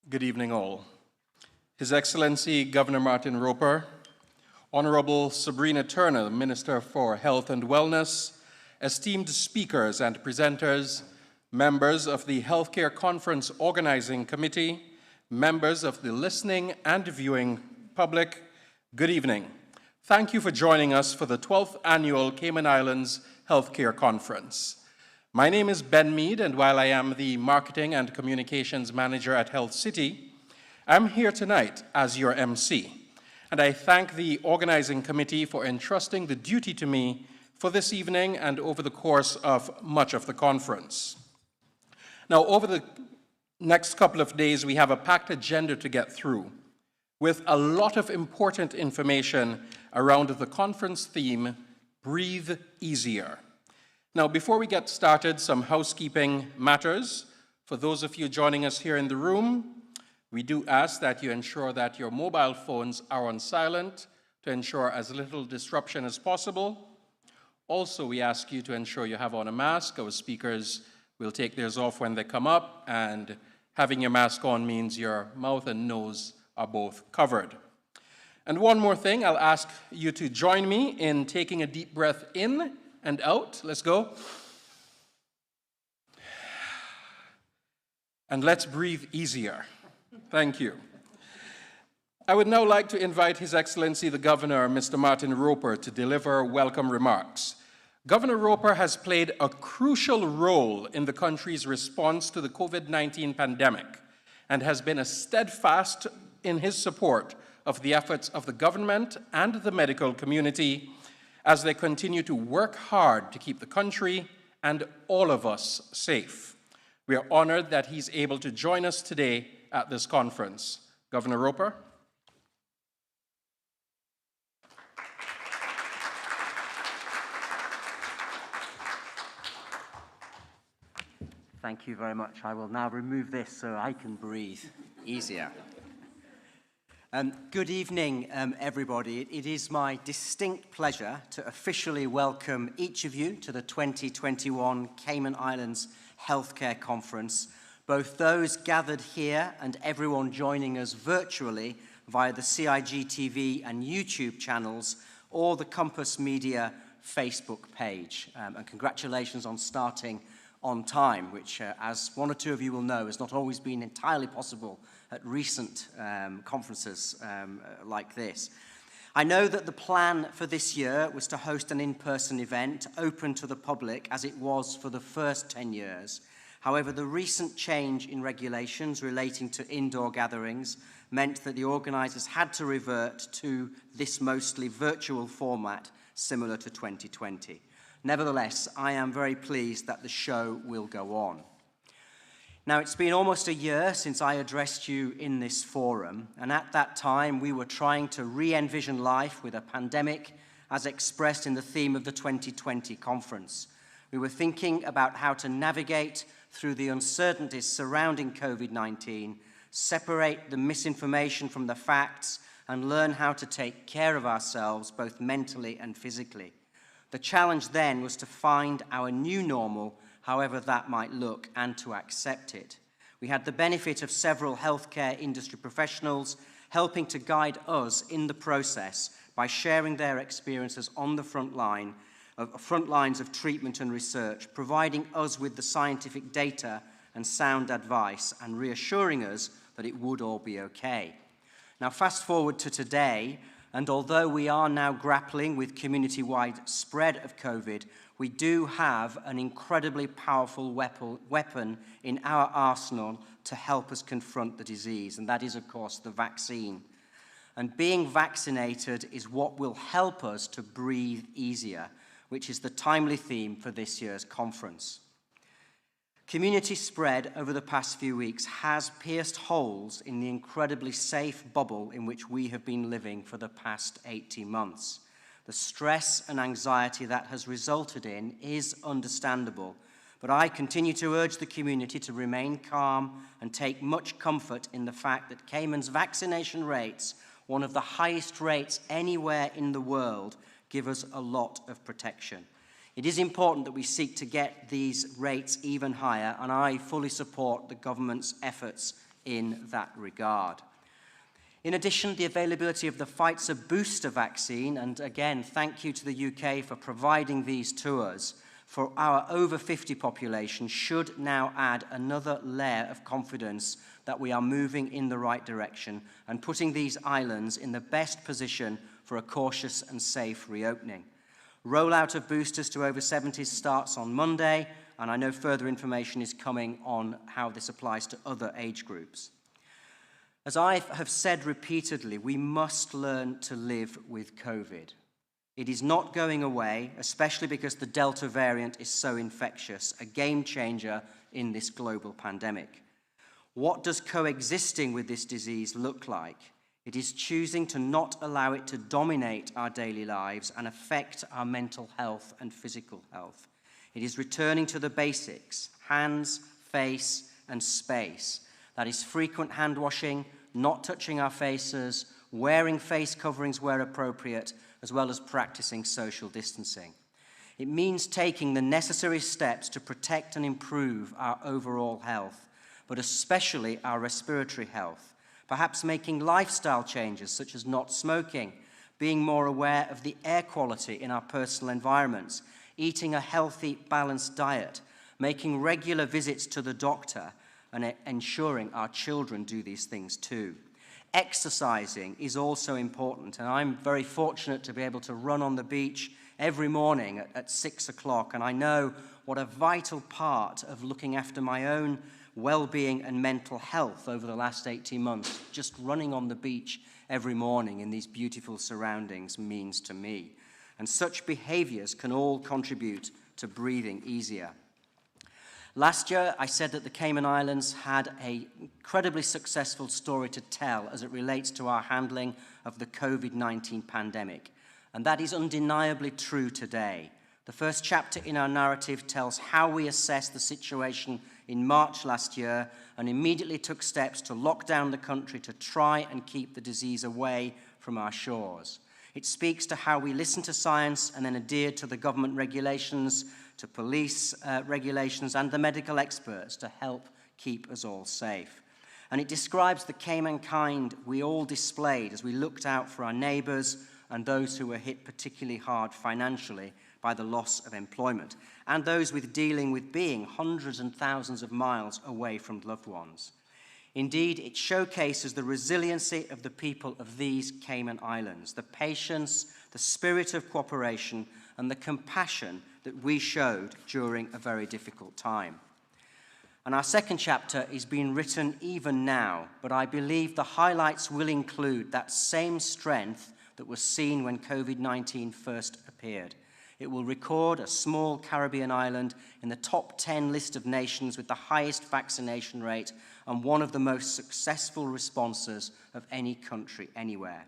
Good evening all. His Excellency Governor Martyn Roper, Honorable Sabrina Turner, Minister for Health and Wellness, esteemed speakers and presenters, members of the Healthcare Conference Organizing Committee, members of the listening and viewing public, good evening. Thank you for joining us for the 12th Annual Cayman Islands Healthcare Conference. My name is Ben Mead, and while I am the Marketing and Communications Manager at Health City, I'm here tonight as your MC, and I thank the Organizing Committee for entrusting the duty to me for this evening and over the course of much of the conference. Now, over the next couple of days, we have a packed agenda to get through, with a lot of important information around the conference theme, Breathe Easier. Now, before we get started, some housekeeping matters. For those of you joining us here in the room, we do ask that you ensure that your mobile phones are on silent to ensure as little disruption as possible. Also, we ask you to ensure you have on a mask. Our speakers will take theirs off when they come up, and having your mask on means your mouth and nose are both covered. And one more thing, I'll ask you to join me in taking a deep breath in and out. Let's go. And let's breathe easier. Thank you. I would now like to invite His Excellency the Governor, Mr. Martyn Roper, to deliver welcome remarks. Governor Roper has played a crucial role in the country's response to the COVID-19 pandemic and has been steadfast in his support of the efforts of the government and the medical community as they continue to work hard to keep the country and all of us safe. We are honored that he's able to join us today at this conference. Governor Roper. Thank you very much. I will now remove this so I can breathe easier. Good evening, everybody. It is my distinct pleasure to officially welcome each of you to the 2021 Cayman Islands Healthcare Conference, both those gathered here and everyone joining us virtually via the CIG TV and YouTube channels or the Compass Media Facebook page. And congratulations on starting on time, which, as one or two of you will know, has not always been entirely possible at recent conferences like this. I know that the plan for this year was to host an in-person event open to the public as it was for the first 10 years. However, the recent change in regulations relating to indoor gatherings meant that the organisers had to revert to this mostly virtual format similar to 2020. Nevertheless, I am very pleased that the show will go on. Now, it's been almost a year since I addressed you in this forum, and at that time we were trying to re-envision life with a pandemic as expressed in the theme of the 2020 conference. We were thinking about how to navigate through the uncertainties surrounding COVID-19, separate the misinformation from the facts, and learn how to take care of ourselves both mentally and physically. The challenge then was to find our new normal, however that might look, and to accept it. We had the benefit of several healthcare industry professionals helping to guide us in the process by sharing their experiences on the front lines of treatment and research, providing us with the scientific data and sound advice and reassuring us that it would all be okay. Now, fast forward to today, and although we are now grappling with community-wide spread of COVID, we do have an incredibly powerful weapon in our arsenal to help us confront the disease, and that is, of course, the vaccine. And being vaccinated is what will help us to breathe easier, which is the timely theme for this year's conference. Community spread over the past few weeks has pierced holes in the incredibly safe bubble in which we have been living for the past 18 months. The stress and anxiety that has resulted in is understandable, but I continue to urge the community to remain calm and take much comfort in the fact that Cayman's vaccination rates, one of the highest rates anywhere in the world, give us a lot of protection. It is important that we seek to get these rates even higher, and I fully support the government's efforts in that regard. In addition, the availability of the Pfizer booster vaccine, and again, thank you to the UK for providing these to us, for our over 50 population should now add another layer of confidence that we are moving in the right direction and putting these islands in the best position for a cautious and safe reopening. Rollout of boosters to over 70s starts on Monday, and I know further information is coming on how this applies to other age groups. As I have said repeatedly, we must learn to live with COVID. It is not going away, especially because the Delta variant is so infectious, a game changer in this global pandemic. What does coexisting with this disease look like? It is choosing to not allow it to dominate our daily lives and affect our mental health and physical health. It is returning to the basics: hands, face, and space. That is frequent hand washing, not touching our faces, wearing face coverings where appropriate, as well as practicing social distancing. It means taking the necessary steps to protect and improve our overall health, but especially our respiratory health. Perhaps making lifestyle changes such as not smoking, being more aware of the air quality in our personal environments, eating a healthy, balanced diet, making regular visits to the doctor, and ensuring our children do these things too. Exercising is also important, and I'm very fortunate to be able to run on the beach every morning at 6 o'clock, and I know what a vital part of looking after my own well-being and mental health over the last 18 months, just running on the beach every morning in these beautiful surroundings means to me. And such behaviors can all contribute to breathing easier. Last year, I said that the Cayman Islands had an incredibly successful story to tell as it relates to our handling of the COVID-19 pandemic, and that is undeniably true today. The first chapter in our narrative tells how we assessed the situation in March last year and immediately took steps to lock down the country to try and keep the disease away from our shores. It speaks to how we listened to science and then adhered to the government regulations, to police regulations and the medical experts to help keep us all safe. And it describes the Cayman kind we all displayed as we looked out for our neighbours and those who were hit particularly hard financially by the loss of employment, and those with dealing with being hundreds and thousands of miles away from loved ones. Indeed, it showcases the resiliency of the people of these Cayman Islands, the patience, the spirit of cooperation, and the compassion that we showed during a very difficult time. And our second chapter is being written even now, but I believe the highlights will include that same strength that was seen when COVID-19 first appeared. It will record a small Caribbean island in the top 10 list of nations with the highest vaccination rate and one of the most successful responses of any country anywhere.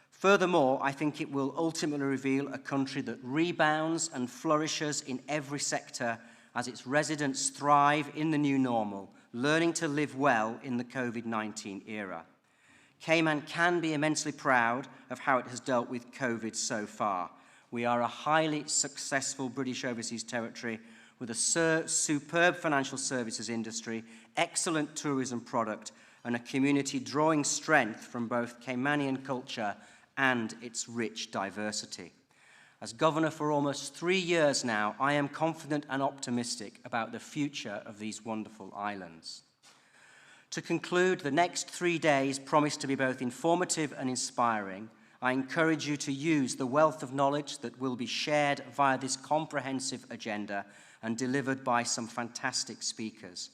Furthermore, I think it will ultimately reveal a country that rebounds and flourishes in every sector as its residents thrive in the new normal, learning to live well in the COVID-19 era. Cayman can be immensely proud of how it has dealt with COVID so far. We are a highly successful British overseas territory with a superb financial services industry, excellent tourism product, and a community drawing strength from both Caymanian culture and its rich diversity. As governor for almost 3 years now, I am confident and optimistic about the future of these wonderful islands. To conclude, the next 3 days promise to be both informative and inspiring. I encourage you to use the wealth of knowledge that will be shared via this comprehensive agenda and delivered by some fantastic speakers.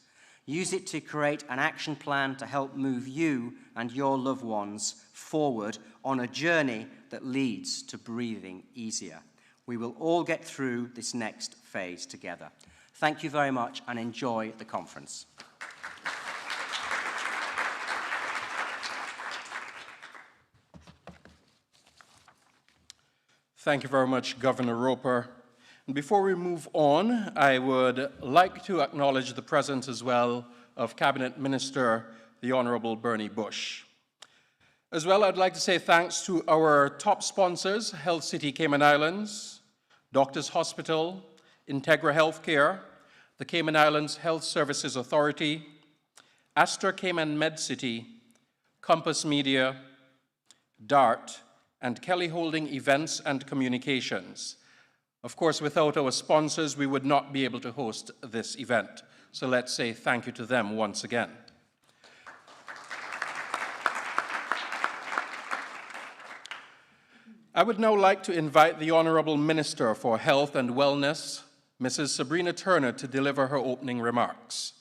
Use it to create an action plan to help move you and your loved ones forward on a journey that leads to breathing easier. We will all get through this next phase together. Thank you very much and enjoy the conference. Thank you very much, Governor Roper. And before we move on, I would like to acknowledge the presence as well of Cabinet Minister, the Honorable Bernie Bush. As well, I'd like to say thanks to our top sponsors, Health City Cayman Islands, Doctors Hospital, Integra Healthcare, the Cayman Islands Health Services Authority, Astor Cayman MedCity, Compass Media, DART, and Kelly Holding Events and Communications. Of course, without our sponsors, we would not be able to host this event. So let's say thank you to them once again. I would now like to invite the Honorable Minister for Health and Wellness, Mrs. Sabrina Turner, to deliver her opening remarks.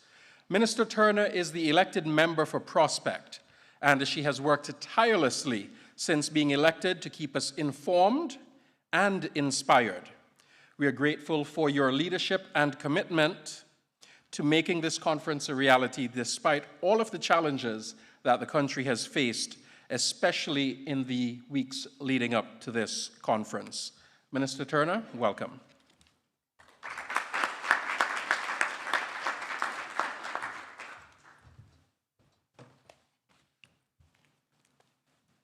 Minister Turner is the elected member for Prospect, and she has worked tirelessly since being elected to keep us informed and inspired. We are grateful for your leadership and commitment to making this conference a reality despite all of the challenges that the country has faced, especially in the weeks leading up to this conference. Minister Turner, welcome.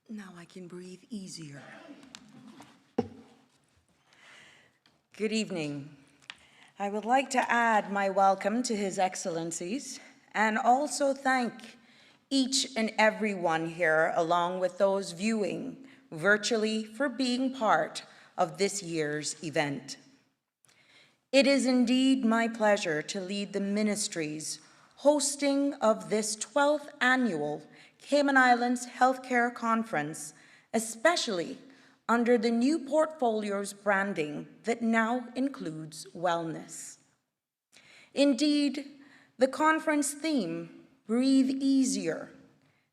Now I can breathe easier. Good evening. I would like to add my welcome to His Excellencies and also thank each and every one here, along with those viewing virtually, for being part of this year's event. It is indeed my pleasure to lead the ministry's hosting of this 12th annual Cayman Islands Healthcare Conference, especially under the new portfolio's branding that now includes wellness. Indeed, the conference theme, Breathe Easier,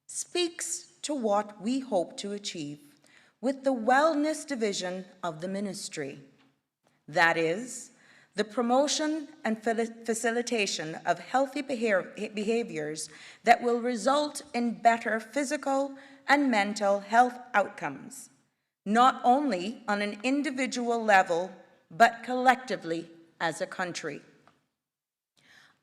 speaks to what we hope to achieve with the wellness division of the ministry. That is, the promotion and facilitation of healthy behaviors that will result in better physical and mental health outcomes, not only on an individual level, but collectively as a country.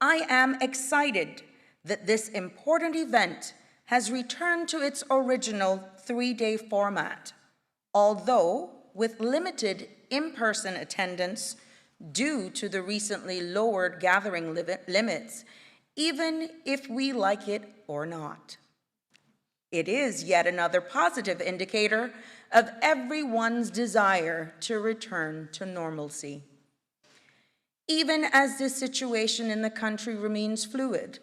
I am excited that this important event has returned to its original 3-day format, although with limited in-person attendance due to the recently lowered gathering limits, even if we like it or not. It is yet another positive indicator of everyone's desire to return to normalcy. Even as this situation in the country remains fluid,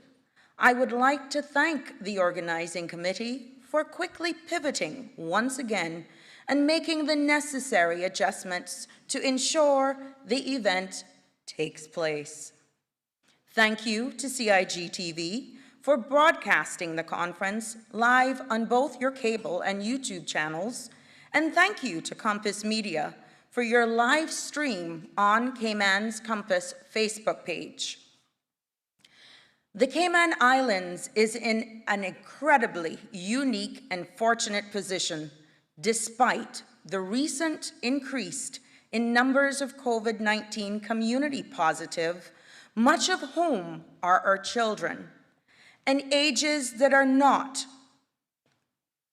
I would like to thank the organizing committee for quickly pivoting once again and making the necessary adjustments to ensure the event takes place. Thank you to CIG-TV for broadcasting the conference live on both your cable and YouTube channels, and thank you to Compass Media for your live stream on Cayman's Compass Facebook page. The Cayman Islands is in an incredibly unique and fortunate position despite the recent increase in numbers of COVID-19 community positive, much of whom are our children, and ages that are not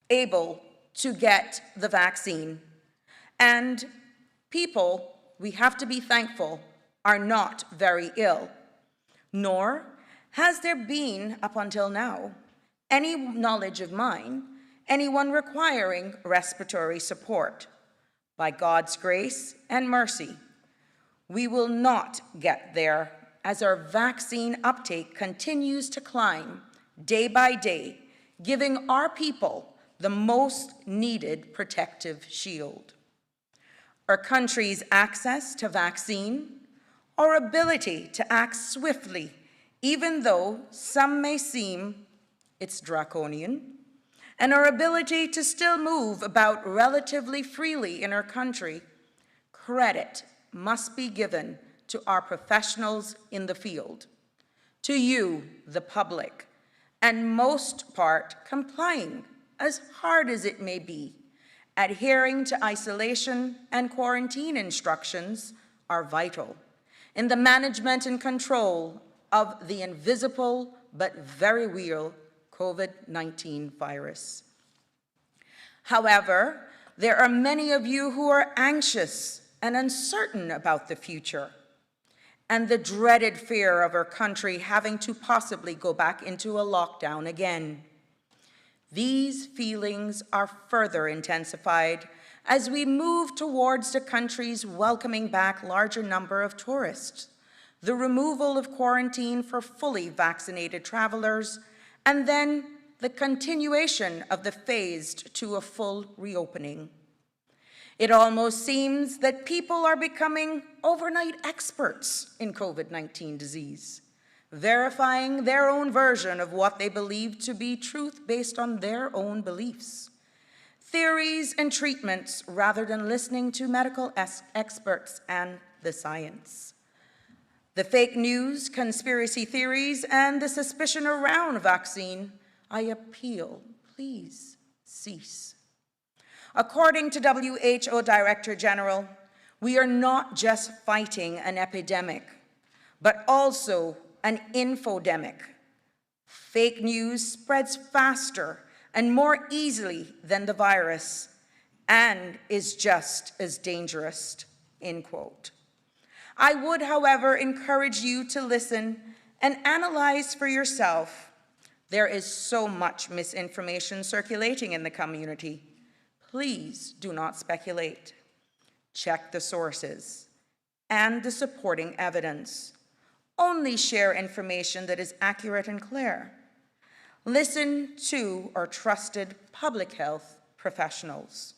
able to get the vaccine. And people, we have to be thankful, are not very ill, nor has there been, up until now, any knowledge of mine, anyone requiring respiratory support. By God's grace and mercy, we will not get there as our vaccine uptake continues to climb day by day, giving our people the most needed protective shield. Our country's access to vaccine, our ability to act swiftly, even though some may seem it's draconian, and our ability to still move about relatively freely in our country, credit must be given to our professionals in the field, to you, the public, and most part complying, as hard as it may be, adhering to isolation and quarantine instructions are vital in the management and control of the invisible but very real COVID-19 virus. However, there are many of you who are anxious and uncertain about the future, and the dreaded fear of our country having to possibly go back into a lockdown again. These feelings are further intensified as we move towards the country's welcoming back larger number of tourists, the removal of quarantine for fully vaccinated travelers, and then the continuation of the phased to a full reopening. It almost seems that people are becoming overnight experts in COVID-19 disease, verifying their own version of what they believe to be truth based on their own beliefs, theories and treatments rather than listening to medical experts and the science. The fake news, conspiracy theories, and the suspicion around vaccine, I appeal, please cease. According to WHO Director General, we are not just fighting an epidemic, but also an infodemic. Fake news spreads faster and more easily than the virus and is just as dangerous, end quote. I would, however, encourage you to listen and analyze for yourself. There is so much misinformation circulating in the community. Please do not speculate. Check the sources and the supporting evidence. Only share information that is accurate and clear. Listen to our trusted public health professionals.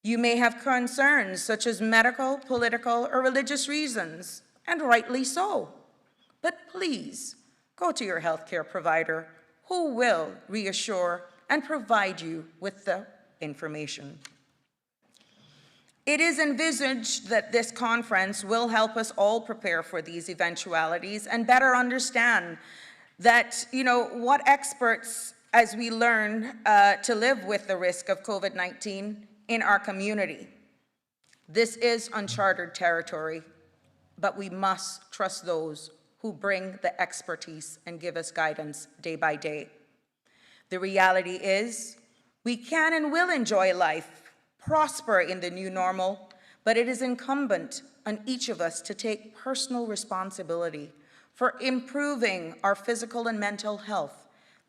You may have concerns such as medical, political, or religious reasons, and rightly so. But please go to your healthcare provider who will reassure and provide you with the information. It is envisaged that this conference will help us all prepare for these eventualities and better understand that, what experts as we learn to live with the risk of COVID-19 in our community. This is uncharted territory, but we must trust those who bring the expertise and give us guidance day by day. The reality is, we can and will enjoy life, prosper in the new normal, but it is incumbent on each of us to take personal responsibility for improving our physical and mental health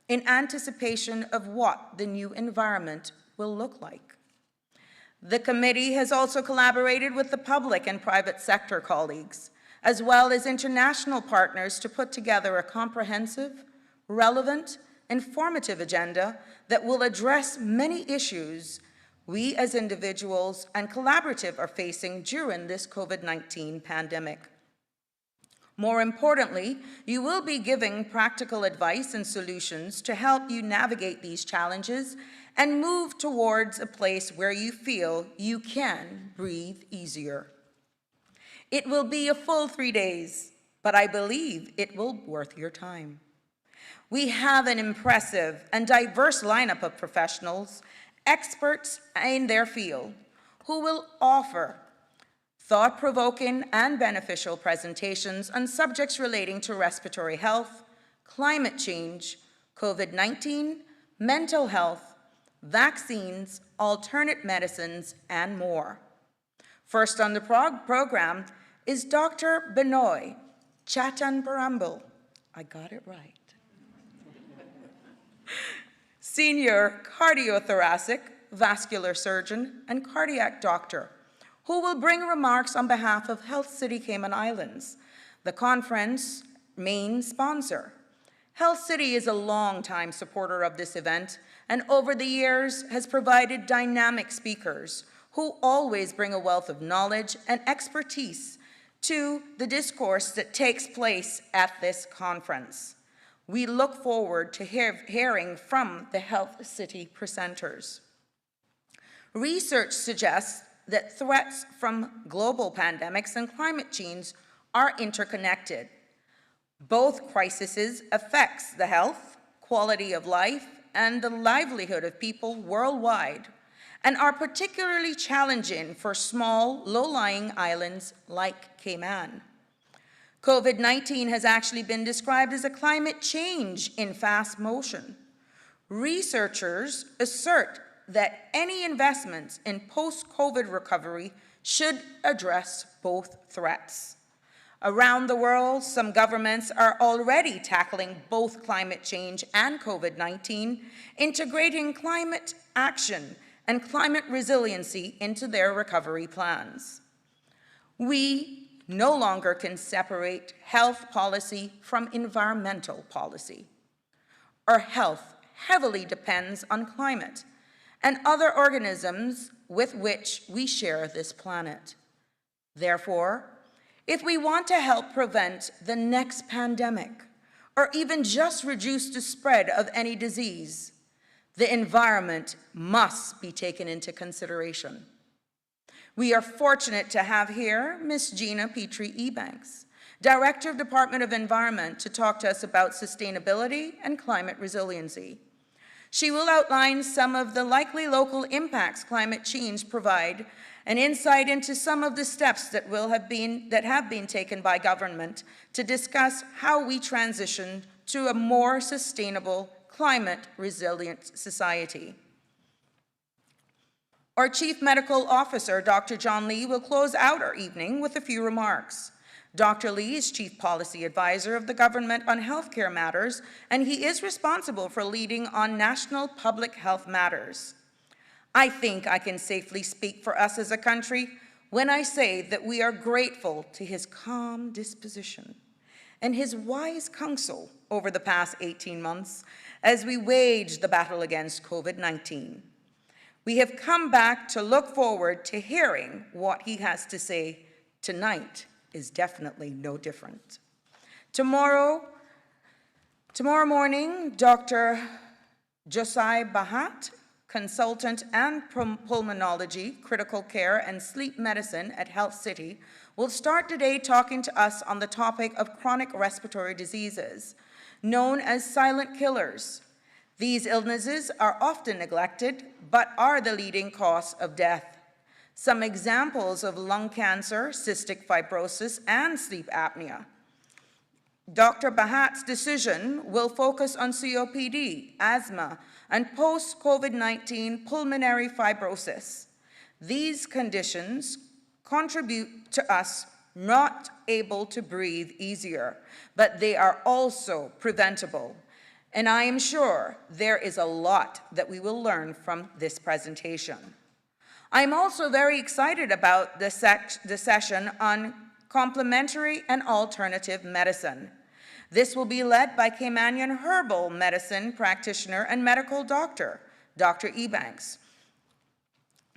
in anticipation of what the new environment will look like. The committee has also collaborated with the public and private sector colleagues, as well as international partners, to put together a comprehensive, relevant, informative agenda that will address many issues we as individuals and collaborative are facing during this COVID-19 pandemic. More importantly, you will be giving practical advice and solutions to help you navigate these challenges and move towards a place where you feel you can breathe easier. It will be a full 3 days, but I believe it will be worth your time. We have an impressive and diverse lineup of professionals, experts in their field, who will offer thought-provoking and beneficial presentations on subjects relating to respiratory health, climate change, COVID-19, mental health, vaccines, alternate medicines, and more. First on the program is Dr. Binoy, Chattuparambil. I got it right. Senior cardiothoracic, vascular surgeon, and cardiac doctor, who will bring remarks on behalf of Health City Cayman Islands, the conference main sponsor. Health City is a longtime supporter of this event and over the years has provided dynamic speakers who always bring a wealth of knowledge and expertise to the discourse that takes place at this conference. We look forward to hearing from the Health City presenters. Research suggests that threats from global pandemics and climate change are interconnected. Both crises affect the health, quality of life, and the livelihood of people worldwide, and are particularly challenging for small, low-lying islands like Cayman. COVID-19 has actually been described as a climate change in fast motion. Researchers assert that any investments in post-COVID recovery should address both threats. Around the world, some governments are already tackling both climate change and COVID-19, integrating climate action and climate resiliency into their recovery plans. We no longer can separate health policy from environmental policy. Our health heavily depends on climate and other organisms with which we share this planet. Therefore, if we want to help prevent the next pandemic, or even just reduce the spread of any disease, the environment must be taken into consideration. We are fortunate to have here Ms. Gina Petrie Ebanks, Director of Department of Environment, to talk to us about sustainability and climate resiliency. She will outline some of the likely local impacts climate change provide, an insight into some of the steps that have been taken by government to discuss how we transition to a more sustainable, climate-resilient society. Our Chief Medical Officer, Dr. John Lee, will close out our evening with a few remarks. Dr. Lee is Chief Policy Advisor of the government on healthcare matters, and he is responsible for leading on national public health matters. I think I can safely speak for us as a country when I say that we are grateful to his calm disposition and his wise counsel over the past 18 months as we wage the battle against COVID-19. We have come back to look forward to hearing what he has to say. Tonight is definitely no different. Tomorrow morning, Dr. Josai Bahat, consultant and pulmonology, critical care, and sleep medicine at Health City, will start today talking to us on the topic of chronic respiratory diseases, known as silent killers. These illnesses are often neglected, but are the leading cause of death. Some examples of lung cancer, cystic fibrosis, and sleep apnea. Dr. Bahat's decision will focus on COPD, asthma, and post-COVID-19 pulmonary fibrosis. These conditions contribute to us not able to breathe easier, but they are also preventable. And I am sure there is a lot that we will learn from this presentation. I'm also very excited about the session on complementary and alternative medicine. This will be led by Caymanian herbal medicine practitioner and medical doctor, Dr. Ebanks,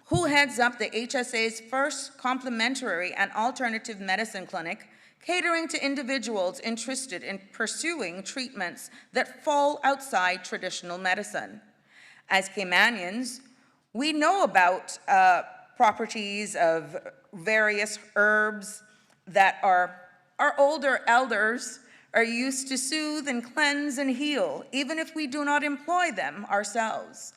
who heads up the HSA's first complementary and alternative medicine clinic, catering to individuals interested in pursuing treatments that fall outside traditional medicine. As Caymanians, we know about properties of various herbs that our older elders are used to soothe and cleanse and heal, even if we do not employ them ourselves.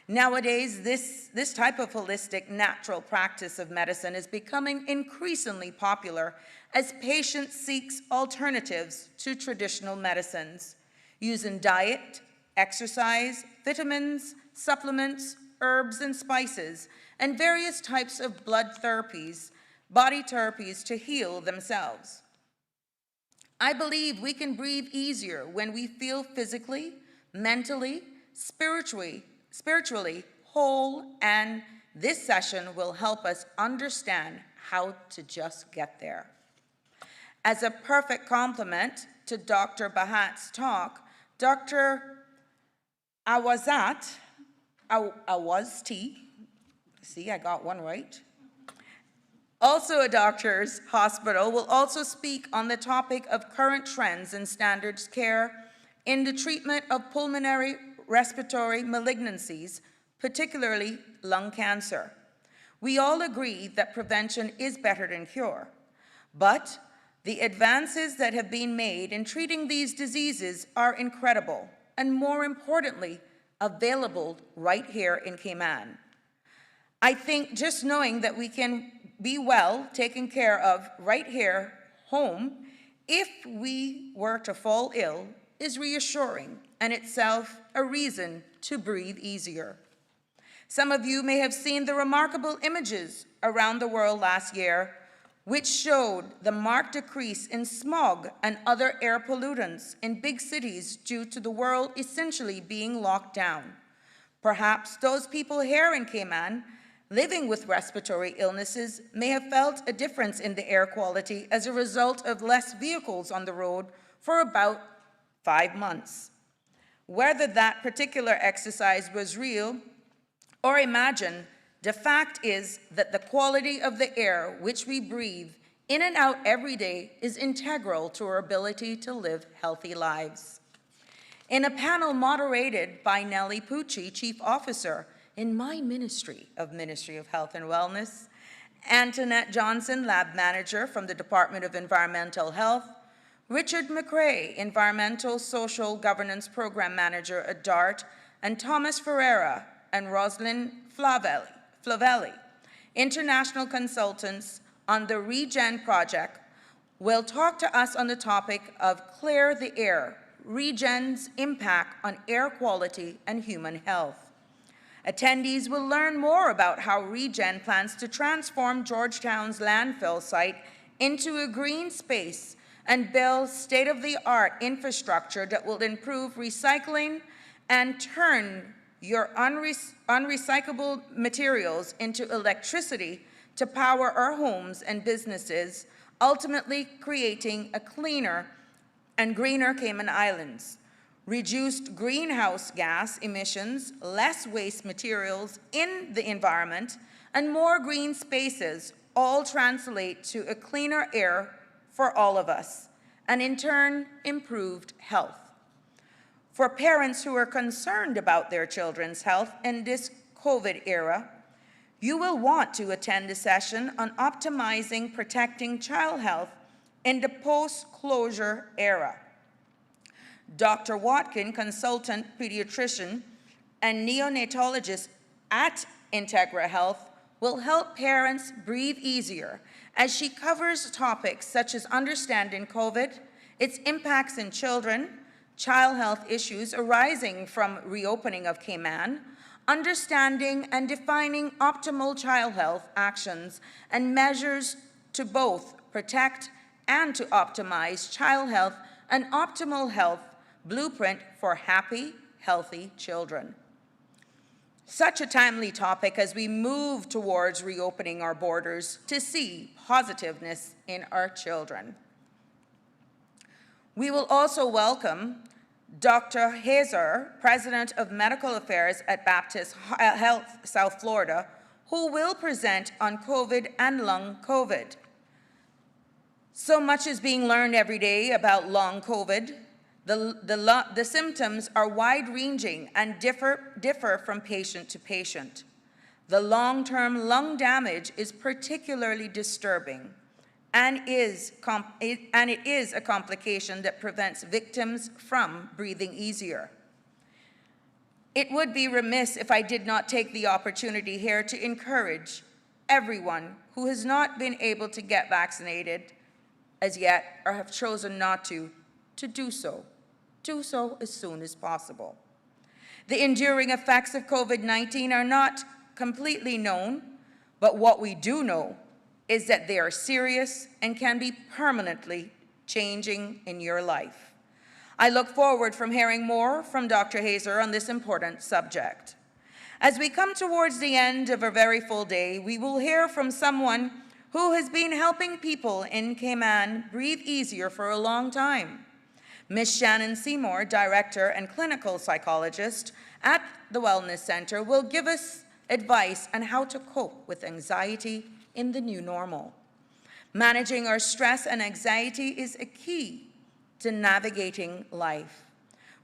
Nowadays, this type of holistic, natural practice of medicine is becoming increasingly popular as patients seek alternatives to traditional medicines, using diet, exercise, vitamins, supplements, herbs and spices, and various types of blood therapies, body therapies to heal themselves. I believe we can breathe easier when we feel physically, mentally, spiritually whole, and this session will help us understand how to just get there. As a perfect complement to Dr. Bahat's talk, Dr. Awazat, see, I got one right, also a doctor's hospital, will also speak on the topic of current trends and standards care in the treatment of pulmonary respiratory malignancies, particularly lung cancer. We all agree that prevention is better than cure, but the advances that have been made in treating these diseases are incredible, and more importantly, available right here in Cayman. I think just knowing that we can be well taken care of right here, home, if we were to fall ill, is reassuring and itself a reason to breathe easier. Some of you may have seen the remarkable images around the world last year which showed the marked decrease in smog and other air pollutants in big cities due to the world essentially being locked down. Perhaps those people here in Cayman living with respiratory illnesses may have felt a difference in the air quality as a result of less vehicles on the road for about 5 months. Whether that particular exercise was real or imagined, the fact is that the quality of the air which we breathe in and out every day is integral to our ability to live healthy lives. In a panel moderated by Nellie Pucci, Chief Officer in my Ministry of Health and Wellness, Antoinette Johnson, Lab Manager from the Department of Environmental Health, Richard McRae, Environmental Social Governance Program Manager at DART, and Thomas Ferreira and Rosalind Flavelli, international consultants on the REGEN project, will talk to us on the topic of Clear the Air, REGEN's impact on air quality and human health. Attendees will learn more about how REGEN plans to transform Georgetown's landfill site into a green space and build state-of-the-art infrastructure that will improve recycling and turn your unrecyclable materials into electricity to power our homes and businesses, ultimately creating a cleaner and greener Cayman Islands. Reduced greenhouse gas emissions, less waste materials in the environment, and more green spaces all translate to a cleaner air for all of us, and in turn, improved health. For parents who are concerned about their children's health in this COVID era, you will want to attend a session on optimizing protecting child health in the post-closure era. Dr. Watkin, consultant pediatrician and neonatologist at Integra Health, will help parents breathe easier as she covers topics such as understanding COVID, its impacts in children, child health issues arising from reopening of Cayman, understanding and defining optimal child health actions and measures to both protect and to optimize child health and optimal health blueprint for happy, healthy children. Such a timely topic as we move towards reopening our borders to see positiveness in our children. We will also welcome Dr. Hazer, President of Medical Affairs at Baptist Health South Florida, who will present on COVID and long COVID. So much is being learned every day about long COVID. The symptoms are wide-ranging and differ from patient to patient. The long-term lung damage is particularly disturbing, and it is a complication that prevents victims from breathing easier. It would be remiss if I did not take the opportunity here to encourage everyone who has not been able to get vaccinated as yet or have chosen not to do so. Do so as soon as possible. The enduring effects of COVID-19 are not completely known, but what we do know is that they are serious and can be permanently changing in your life. I look forward from hearing more from Dr. Hazer on this important subject. As we come towards the end of a very full day, we will hear from someone who has been helping people in Cayman breathe easier for a long time. Ms. Shannon Seymour, Director and Clinical Psychologist at the Wellness Center, will give us advice on how to cope with anxiety in the new normal. Managing our stress and anxiety is a key to navigating life.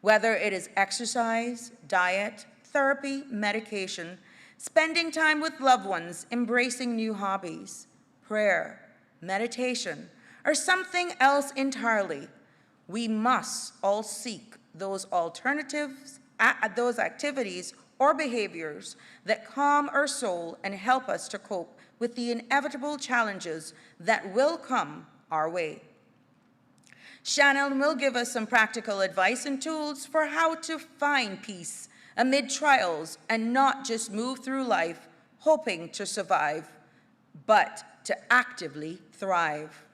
Whether it is exercise, diet, therapy, medication, spending time with loved ones, embracing new hobbies, prayer, meditation, or something else entirely, we must all seek those alternatives, those activities or behaviors that calm our soul and help us to cope with the inevitable challenges that will come our way. Shannon will give us some practical advice and tools for how to find peace amid trials and not just move through life hoping to survive, but to actively thrive.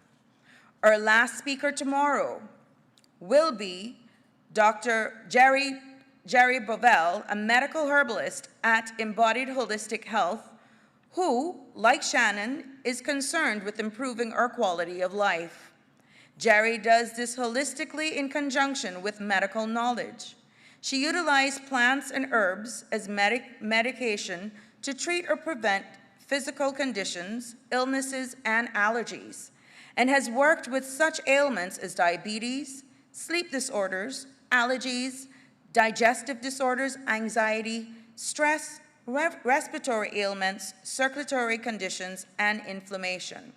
Our last speaker tomorrow will be Dr. Jerry Bovell, a medical herbalist at Embodied Holistic Health, who, like Shannon, is concerned with improving our quality of life. Jerry does this holistically in conjunction with medical knowledge. She utilized plants and herbs as medication to treat or prevent physical conditions, illnesses, and allergies, and has worked with such ailments as diabetes, sleep disorders, allergies, digestive disorders, anxiety, stress, respiratory ailments, circulatory conditions, and inflammation.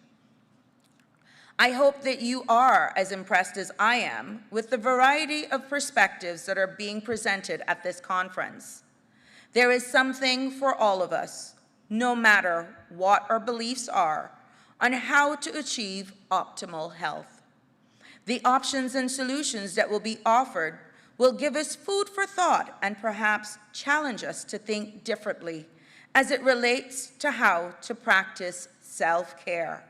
I hope that you are as impressed as I am with the variety of perspectives that are being presented at this conference. There is something for all of us, no matter what our beliefs are, on how to achieve optimal health. The options and solutions that will be offered will give us food for thought and perhaps challenge us to think differently as it relates to how to practice self-care.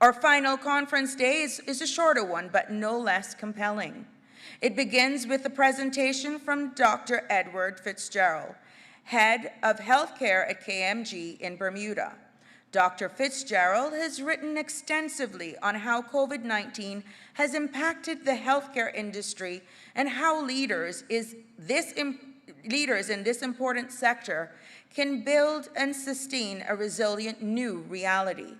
Our final conference day is a shorter one, but no less compelling. It begins with a presentation from Dr. Edward Fitzgerald, Head of Healthcare at KMG in Bermuda. Dr. Fitzgerald has written extensively on how COVID-19 has impacted the healthcare industry and how leaders in this important sector can build and sustain a resilient new reality.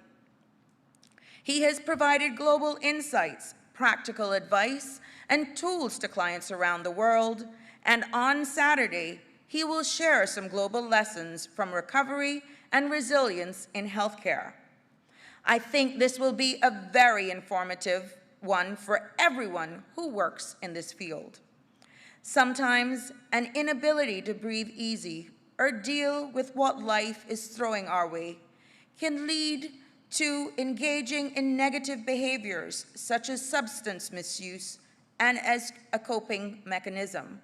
He has provided global insights, practical advice, and tools to clients around the world, and on Saturday, he will share some global lessons from recovery and resilience in healthcare. I think this will be a very informative one for everyone who works in this field. Sometimes an inability to breathe easy or deal with what life is throwing our way can lead to engaging in negative behaviors such as substance misuse and as a coping mechanism.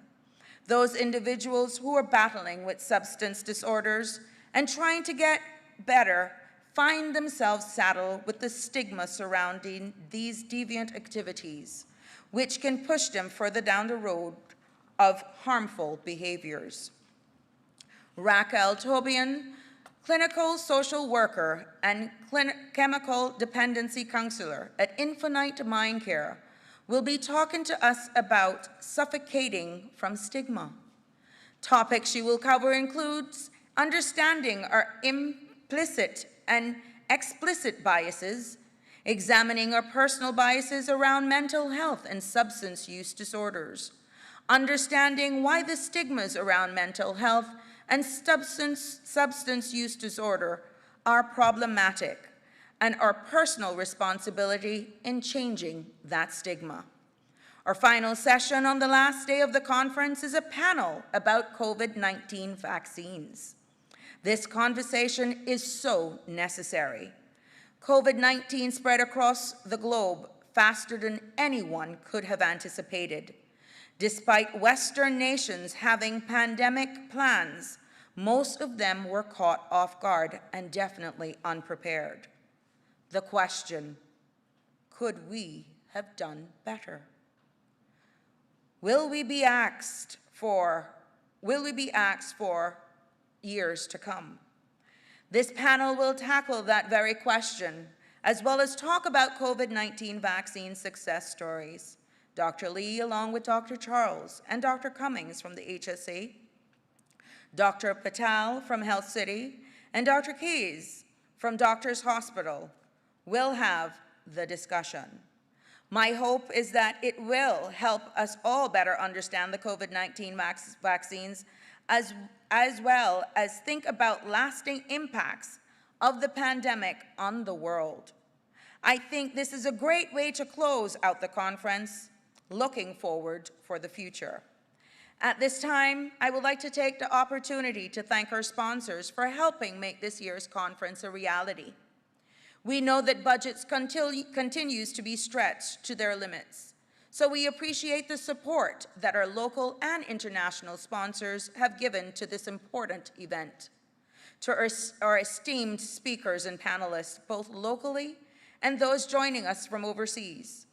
Those individuals who are battling with substance disorders and trying to get better find themselves saddled with the stigma surrounding these deviant activities, which can push them further down the road of harmful behaviors. Raquel Tobian, clinical social worker and chemical dependency counselor at Infinite Mind Care, will be talking to us about suffocating from stigma. Topics she will cover includes understanding our implicit and explicit biases, examining our personal biases around mental health and substance use disorders, understanding why the stigmas around mental health and substance use disorder are problematic, and our personal responsibility in changing that stigma. Our final session on the last day of the conference is a panel about COVID-19 vaccines. This conversation is so necessary. COVID-19 spread across the globe faster than anyone could have anticipated. Despite Western nations having pandemic plans, most of them were caught off guard and definitely unprepared. The question, could we have done better? Will we be asked for years to come? This panel will tackle that very question, as well as talk about COVID-19 vaccine success stories. Dr. Lee, along with Dr. Charles and Dr. Cummings from the HSA, Dr. Patel from Health City, and Dr. Keys from Doctors Hospital will have the discussion. My hope is that it will help us all better understand the COVID-19 vaccines as well as think about lasting impacts of the pandemic on the world. I think this is a great way to close out the conference, looking forward for the future. At this time, I would like to take the opportunity to thank our sponsors for helping make this year's conference a reality. We know that budgets continues to be stretched to their limits, so we appreciate the support that our local and international sponsors have given to this important event. to our esteemed speakers and panelists, both locally and those joining us from overseas.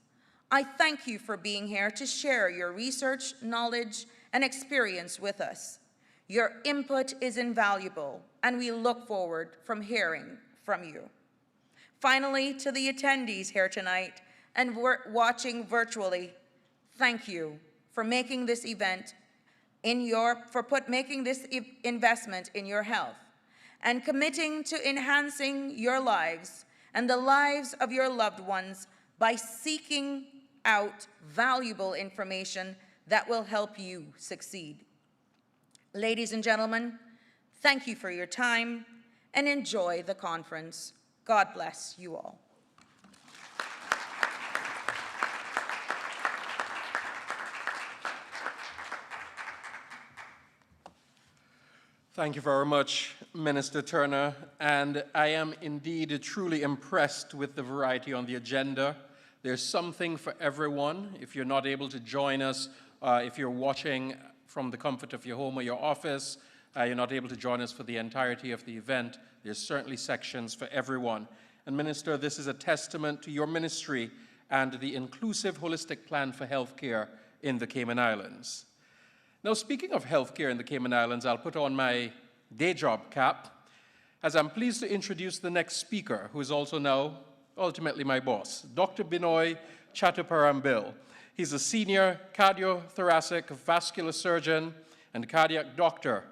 I thank you for being here to share your research, knowledge, and experience with us. Your input is invaluable, and we look forward from hearing from you. Finally, to the attendees here tonight and watching virtually, thank you for making this event making this investment in your health and committing to enhancing your lives and the lives of your loved ones by seeking out valuable information that will help you succeed. Ladies and gentlemen, thank you for your time and enjoy the conference. God bless you all. Thank you very much, Minister Turner, and I am indeed truly impressed with the variety on the agenda. There's something for everyone. If you're not able to join us, if you're watching from the comfort of your home or your office, you're not able to join us for the entirety of the event, there's certainly sections for everyone. And Minister, this is a testament to your ministry and the inclusive holistic plan for healthcare in the Cayman Islands. Now, speaking of healthcare in the Cayman Islands, I'll put on my day job cap, as I'm pleased to introduce the next speaker, who is also now ultimately my boss, Dr. Binoy Chattuparambil. He's a senior cardiothoracic vascular surgeon and cardiac doctor.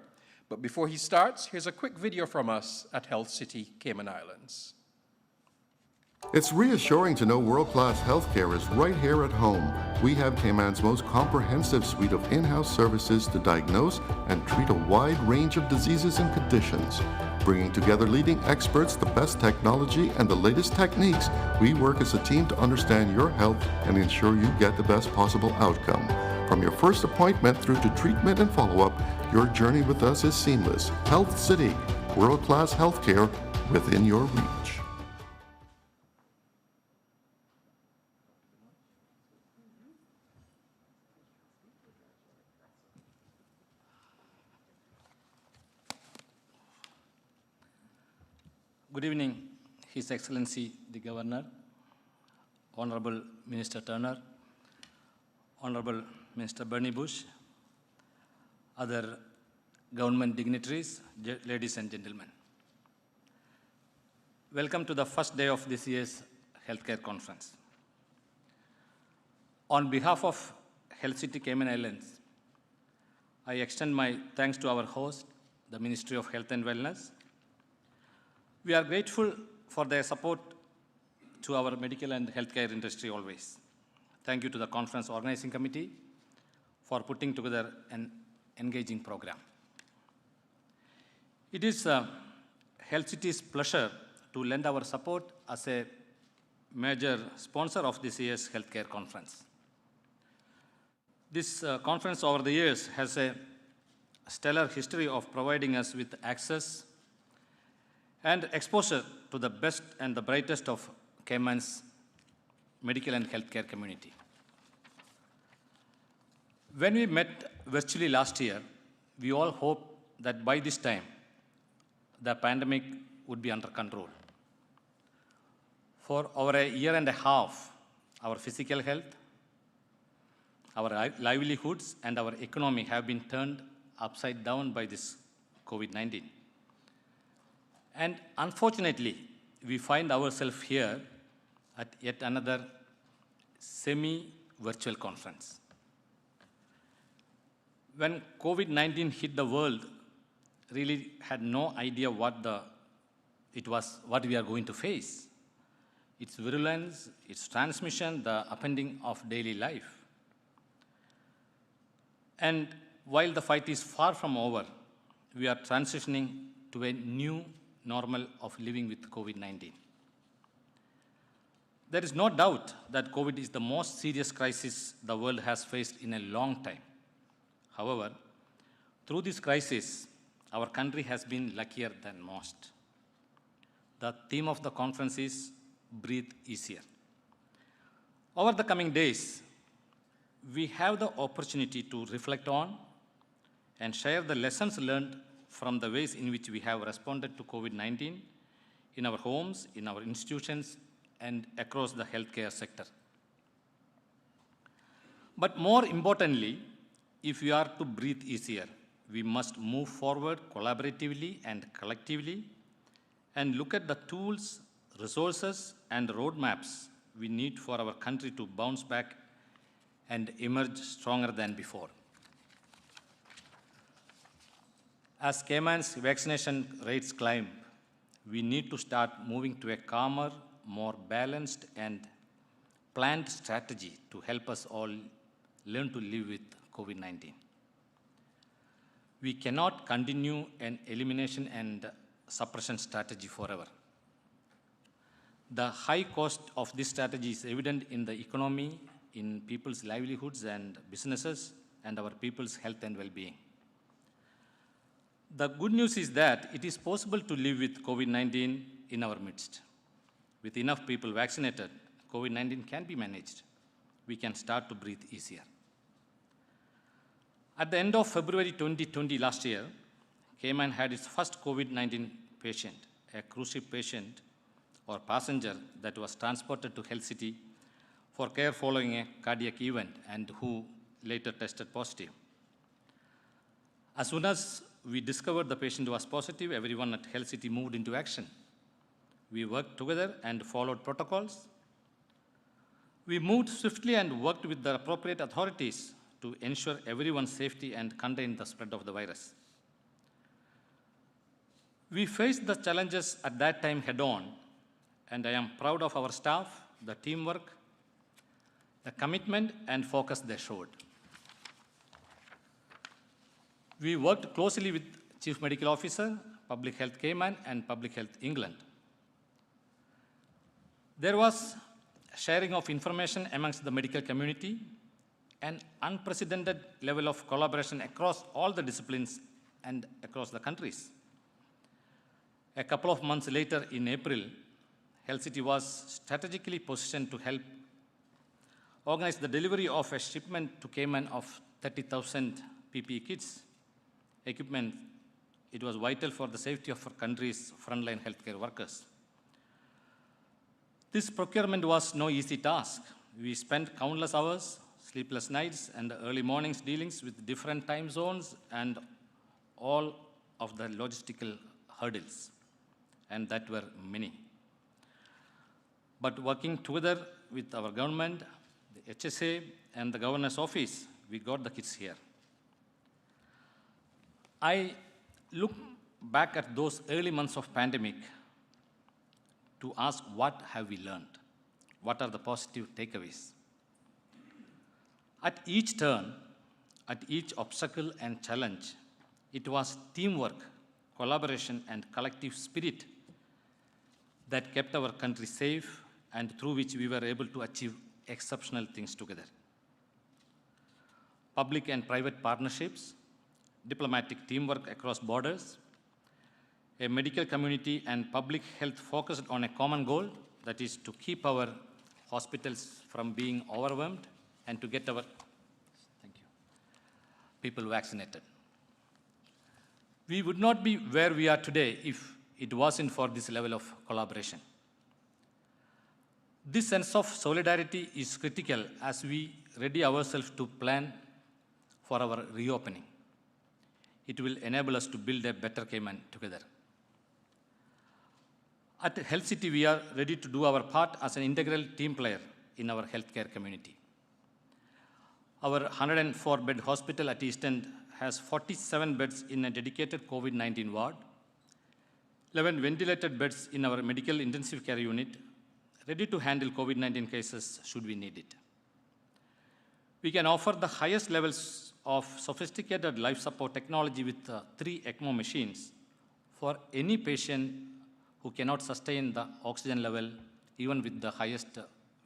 But before he starts, here's a quick video from us at Health City, Cayman Islands. It's reassuring to know world-class healthcare is right here at home. We have Cayman's most comprehensive suite of in-house services to diagnose and treat a wide range of diseases and conditions. Bringing together leading experts, the best technology, and the latest techniques, we work as a team to understand your health and ensure you get the best possible outcome. From your first appointment through to treatment and follow-up, your journey with us is seamless. Health City, world-class healthcare within your reach. Good evening, His Excellency the Governor, Honorable Minister Turner, Honorable Minister Bernie Bush, other government dignitaries, ladies and gentlemen. Welcome to the first day of this year's Healthcare Conference. On behalf of Health City Cayman Islands, I extend my thanks to our host, the Ministry of Health and Wellness. We are grateful for their support to our medical and healthcare industry always. Thank you to the conference organizing committee for putting together an engaging program. It is Health City's pleasure to lend our support as a major sponsor of this year's healthcare conference. This conference over the years has a stellar history of providing us with access and exposure to the best and the brightest of Cayman's medical and healthcare community. When we met virtually last year, we all hoped that by this time, the pandemic would be under control. For over a year and a half, our physical health, our livelihoods, and our economy have been turned upside down by this COVID-19. And unfortunately, we find ourselves here at yet another semi-virtual conference. When COVID-19 hit the world, really had no idea what we are going to face. Its virulence, its transmission, the upending of daily life. And while the fight is far from over, we are transitioning to a new normal of living with COVID-19. There is no doubt that COVID is the most serious crisis the world has faced in a long time. However, through this crisis, our country has been luckier than most. The theme of the conference is Breathe Easier. Over the coming days, we have the opportunity to reflect on and share the lessons learned from the ways in which we have responded to COVID-19 in our homes, in our institutions, and across the healthcare sector. But more importantly, if we are to breathe easier, we must move forward collaboratively and collectively and look at the tools, resources, and roadmaps we need for our country to bounce back and emerge stronger than before. As Cayman's vaccination rates climb, we need to start moving to a calmer, more balanced, and planned strategy to help us all learn to live with COVID-19. We cannot continue an elimination and suppression strategy forever. The high cost of this strategy is evident in the economy, in people's livelihoods and businesses, and our people's health and well-being. The good news is that it is possible to live with COVID-19 in our midst. With enough people vaccinated, COVID-19 can be managed. We can start to breathe easier. At the end of February 2020 last year, Cayman had its first COVID-19 patient, a cruise ship patient or passenger that was transported to Health City for care following a cardiac event and who later tested positive. As soon as we discovered the patient was positive, everyone at Health City moved into action. We worked together and followed protocols. We moved swiftly and worked with the appropriate authorities to ensure everyone's safety and contain the spread of the virus. We faced the challenges at that time head-on, and I am proud of our staff, the teamwork, the commitment and focus they showed. We worked closely with Chief Medical Officer, Public Health Cayman, and Public Health England. There was sharing of information amongst the medical community, an unprecedented level of collaboration across all the disciplines and across the countries. A couple of months later, in April, Health City was strategically positioned to help organize the delivery of a shipment to Cayman of 30,000 PPE kits. Equipment, it was vital for the safety of our country's frontline healthcare workers. This procurement was no easy task. We spent countless hours, sleepless nights, and early mornings dealings with different time zones and all of the logistical hurdles, and that were many. But working together with our government, the HSA, and the governor's office, we got the kits here. I look back at those early months of pandemic to ask, what have we learned? What are the positive takeaways? At each turn, at each obstacle and challenge, it was teamwork, collaboration, and collective spirit that kept our country safe and through which we were able to achieve exceptional things together. Public and private partnerships, diplomatic teamwork across borders, a medical community and public health focused on a common goal, that is to keep our hospitals from being overwhelmed and to get our people vaccinated. We would not be where we are today if it wasn't for this level of collaboration. This sense of solidarity is critical as we ready ourselves to plan for our reopening. It will enable us to build a better Cayman together. At Health City, we are ready to do our part as an integral team player in our healthcare community. Our 104-bed hospital at East End has 47 beds in a dedicated COVID-19 ward, 11 ventilated beds in our medical intensive care unit, ready to handle COVID-19 cases should we need it. We can offer the highest levels of sophisticated life support technology with 3 ECMO machines for any patient who cannot sustain the oxygen level even with the highest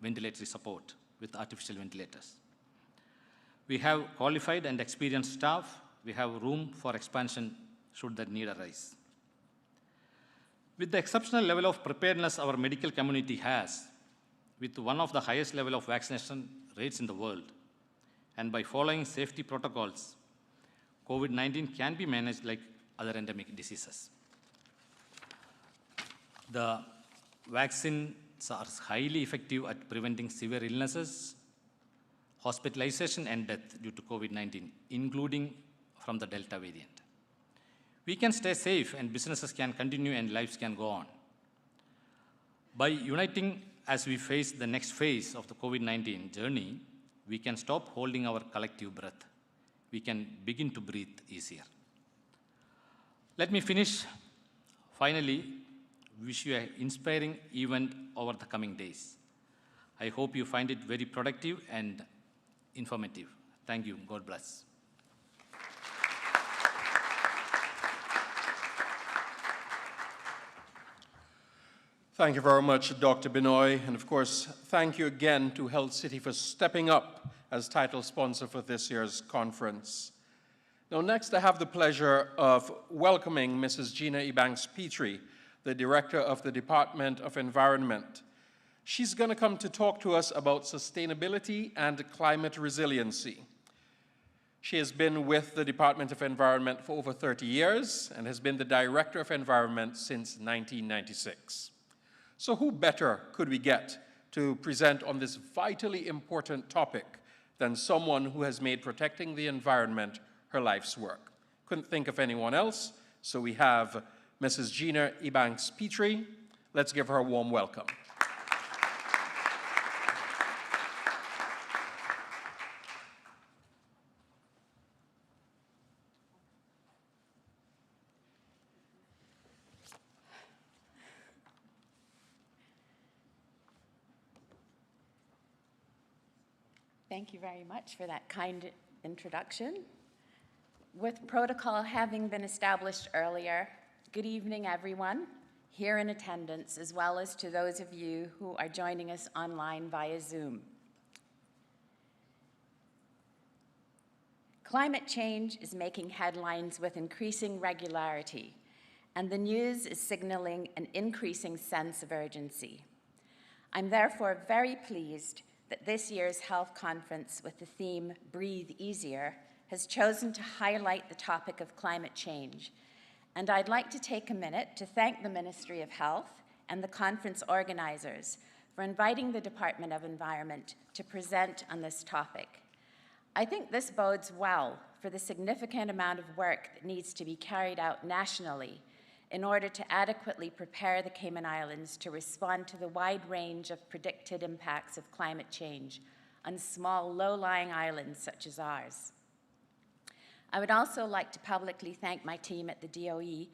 ventilatory support with artificial ventilators. We have qualified and experienced staff. We have room for expansion should that need arise. With the exceptional level of preparedness our medical community has, with one of the highest level of vaccination rates in the world, and by following safety protocols, COVID-19 can be managed like other endemic diseases. The vaccines are highly effective at preventing severe illnesses, hospitalization, and death due to COVID-19, including from the Delta variant. We can stay safe and businesses can continue and lives can go on. By uniting as we face the next phase of the COVID-19 journey, we can stop holding our collective breath. We can begin to breathe easier. Let me finish. Finally, wish you an inspiring event over the coming days. I hope you find it very productive and informative. Thank you. God bless. Thank you very much, Dr. Binoy, and of course, thank you again to Health City for stepping up as title sponsor for this year's conference. Now, next I have the pleasure of welcoming Mrs. Gina Ebanks-Petrie, the Director of the Department of Environment. She's going to come to talk to us about sustainability and climate resiliency. She has been with the Department of Environment for over 30 years and has been the Director of Environment since 1996. So who better could we get to present on this vitally important topic than someone who has made protecting the environment her life's work? Couldn't think of anyone else, so we have Mrs. Gina Ebanks-Petrie. Let's give her a warm welcome. Thank you very much for that kind introduction. With protocol having been established earlier, good evening, everyone here in attendance, as well as to those of you who are joining us online via Zoom. Climate change is making headlines with increasing regularity, and the news is signaling an increasing sense of urgency. I'm therefore very pleased that this year's health conference with the theme Breathe Easier has chosen to highlight the topic of climate change. And I'd like to take a minute to thank the Ministry of Health and the conference organizers for inviting the Department of Environment to present on this topic. I think this bodes well for the significant amount of work that needs to be carried out nationally in order to adequately prepare the Cayman Islands to respond to the wide range of predicted impacts of climate change on small, low-lying islands such as ours. I would also like to publicly thank my team at the DOE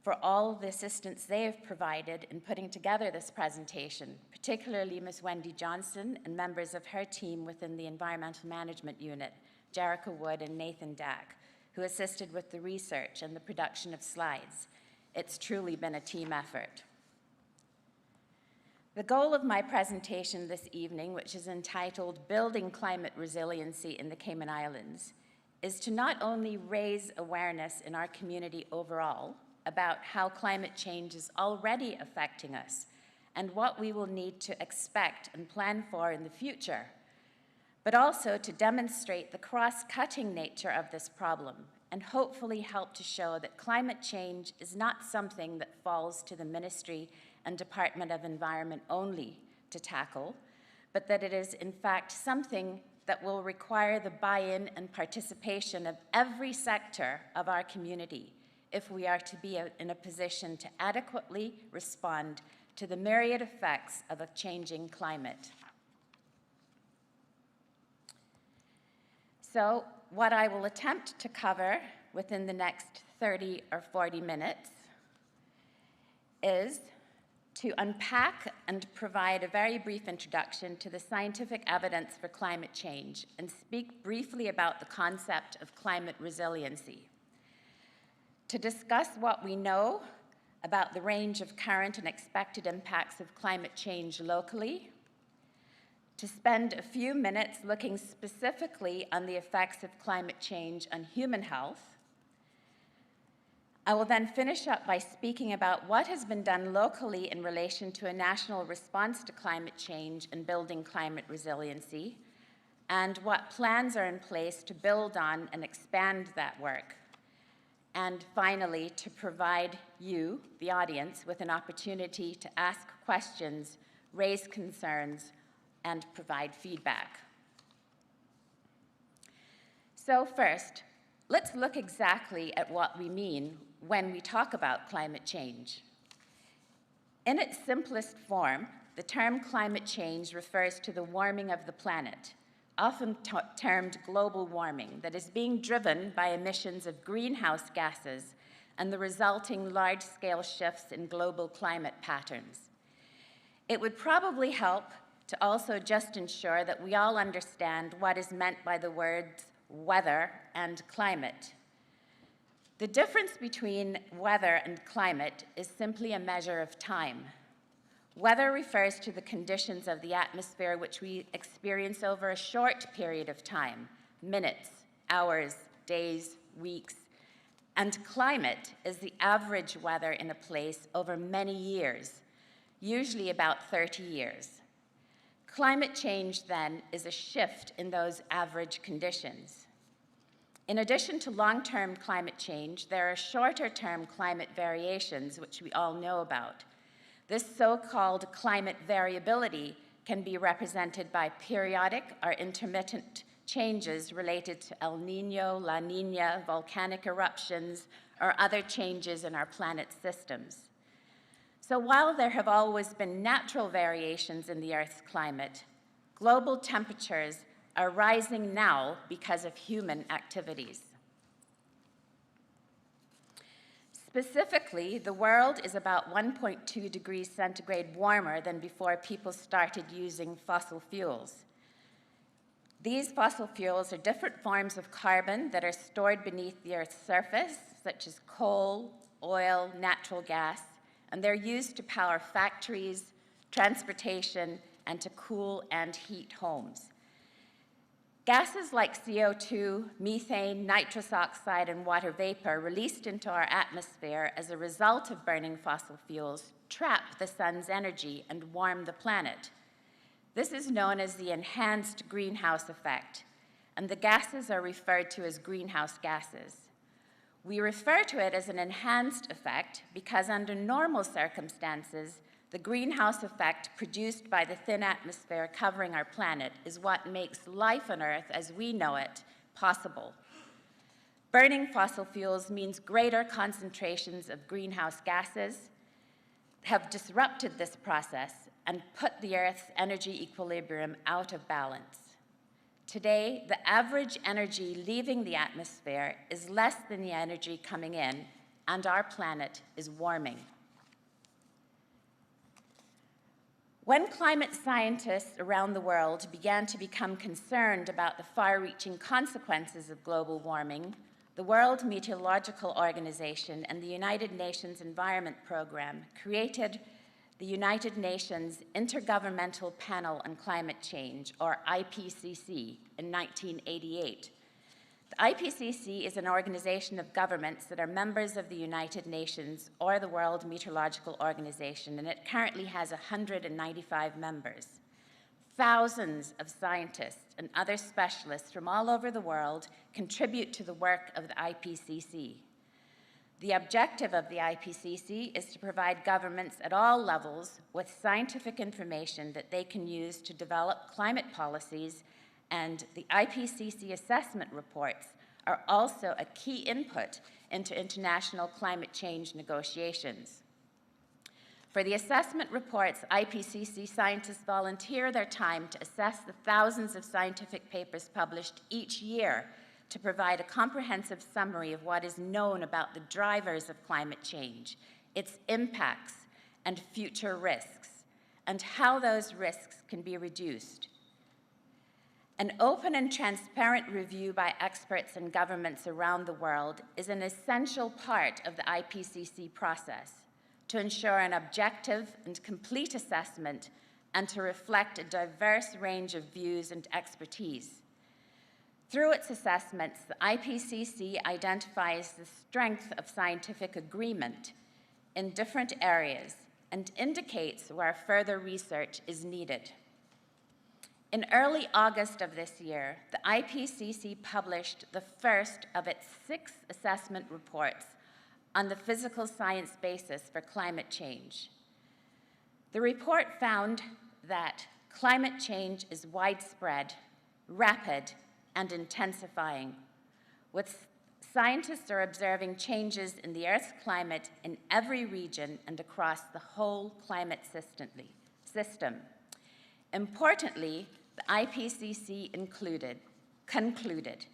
for all the assistance they have provided in putting together this presentation, particularly Ms. Wendy Johnson and members of her team within the Environmental Management Unit, Jerica Wood and Nathan Dack, who assisted with the research and the production of slides. It's truly been a team effort. The goal of my presentation this evening, which is entitled Building Climate Resiliency in the Cayman Islands, is to not only raise awareness in our community overall about how climate change is already affecting us and what we will need to expect and plan for in the future, but also to demonstrate the cross-cutting nature of this problem and hopefully help to show that climate change is not something that falls to the Ministry and Department of Environment only to tackle, but that it is in fact something that will require the buy-in and participation of every sector of our community if we are to be in a position to adequately respond to the myriad effects of a changing climate. So, what I will attempt to cover within the next 30 or 40 minutes is to unpack and provide a very brief introduction to the scientific evidence for climate change and speak briefly about the concept of climate resiliency. To discuss what we know about the range of current and expected impacts of climate change locally, to spend a few minutes looking specifically on the effects of climate change on human health. I will then finish up by speaking about what has been done locally in relation to a national response to climate change and building climate resiliency, and what plans are in place to build on and expand that work. and finally, to provide you, the audience, with an opportunity to ask questions, raise concerns, and provide feedback. So first, let's look exactly at what we mean when we talk about climate change. In its simplest form, the term climate change refers to the warming of the planet, often termed global warming, that is being driven by emissions of greenhouse gases and the resulting large-scale shifts in global climate patterns. It would probably help to also just ensure that we all understand what is meant by the words weather and climate. The difference between weather and climate is simply a measure of time. Weather refers to the conditions of the atmosphere which we experience over a short period of time, minutes, hours, days, weeks, and climate is the average weather in a place over many years, usually about 30 years. Climate change, then, is a shift in those average conditions. In addition to long-term climate change, there are shorter-term climate variations, which we all know about. This so-called climate variability can be represented by periodic or intermittent changes related to El Niño, La Niña, volcanic eruptions, or other changes in our planet's systems. So while there have always been natural variations in the Earth's climate, global temperatures are rising now because of human activities. Specifically, the world is about 1.2 degrees centigrade warmer than before people started using fossil fuels. These fossil fuels are different forms of carbon that are stored beneath the Earth's surface, such as coal, oil, natural gas, and they're used to power factories, transportation, and to cool and heat homes. Gases like CO2, methane, nitrous oxide, and water vapor released into our atmosphere as a result of burning fossil fuels trap the sun's energy and warm the planet. This is known as the enhanced greenhouse effect, and the gases are referred to as greenhouse gases. We refer to it as an enhanced effect because under normal circumstances, the greenhouse effect produced by the thin atmosphere covering our planet is what makes life on Earth as we know it possible. Burning fossil fuels means greater concentrations of greenhouse gases have disrupted this process and put the Earth's energy equilibrium out of balance. Today, the average energy leaving the atmosphere is less than the energy coming in, and our planet is warming. When climate scientists around the world began to become concerned about the far-reaching consequences of global warming, the World Meteorological Organization and the United Nations Environment Programme created the United Nations Intergovernmental Panel on Climate Change, or IPCC, in 1988. The IPCC is an organization of governments that are members of the United Nations or the World Meteorological Organization, and it currently has 195 members. Thousands of scientists and other specialists from all over the world contribute to the work of the IPCC. The objective of the IPCC is to provide governments at all levels with scientific information that they can use to develop climate policies, and the IPCC assessment reports are also a key input into international climate change negotiations. For the assessment reports, IPCC scientists volunteer their time to assess the thousands of scientific papers published each year to provide a comprehensive summary of what is known about the drivers of climate change, its impacts and future risks, and how those risks can be reduced. An open and transparent review by experts and governments around the world is an essential part of the IPCC process to ensure an objective and complete assessment and to reflect a diverse range of views and expertise. Through its assessments, the IPCC identifies the strength of scientific agreement in different areas and indicates where further research is needed. In early August of this year, the IPCC published the first of its 6 assessment reports on the physical science basis for climate change. The report found that climate change is widespread, rapid, and intensifying, with scientists are observing changes in the Earth's climate in every region and across the whole climate system. Importantly, the IPCC concluded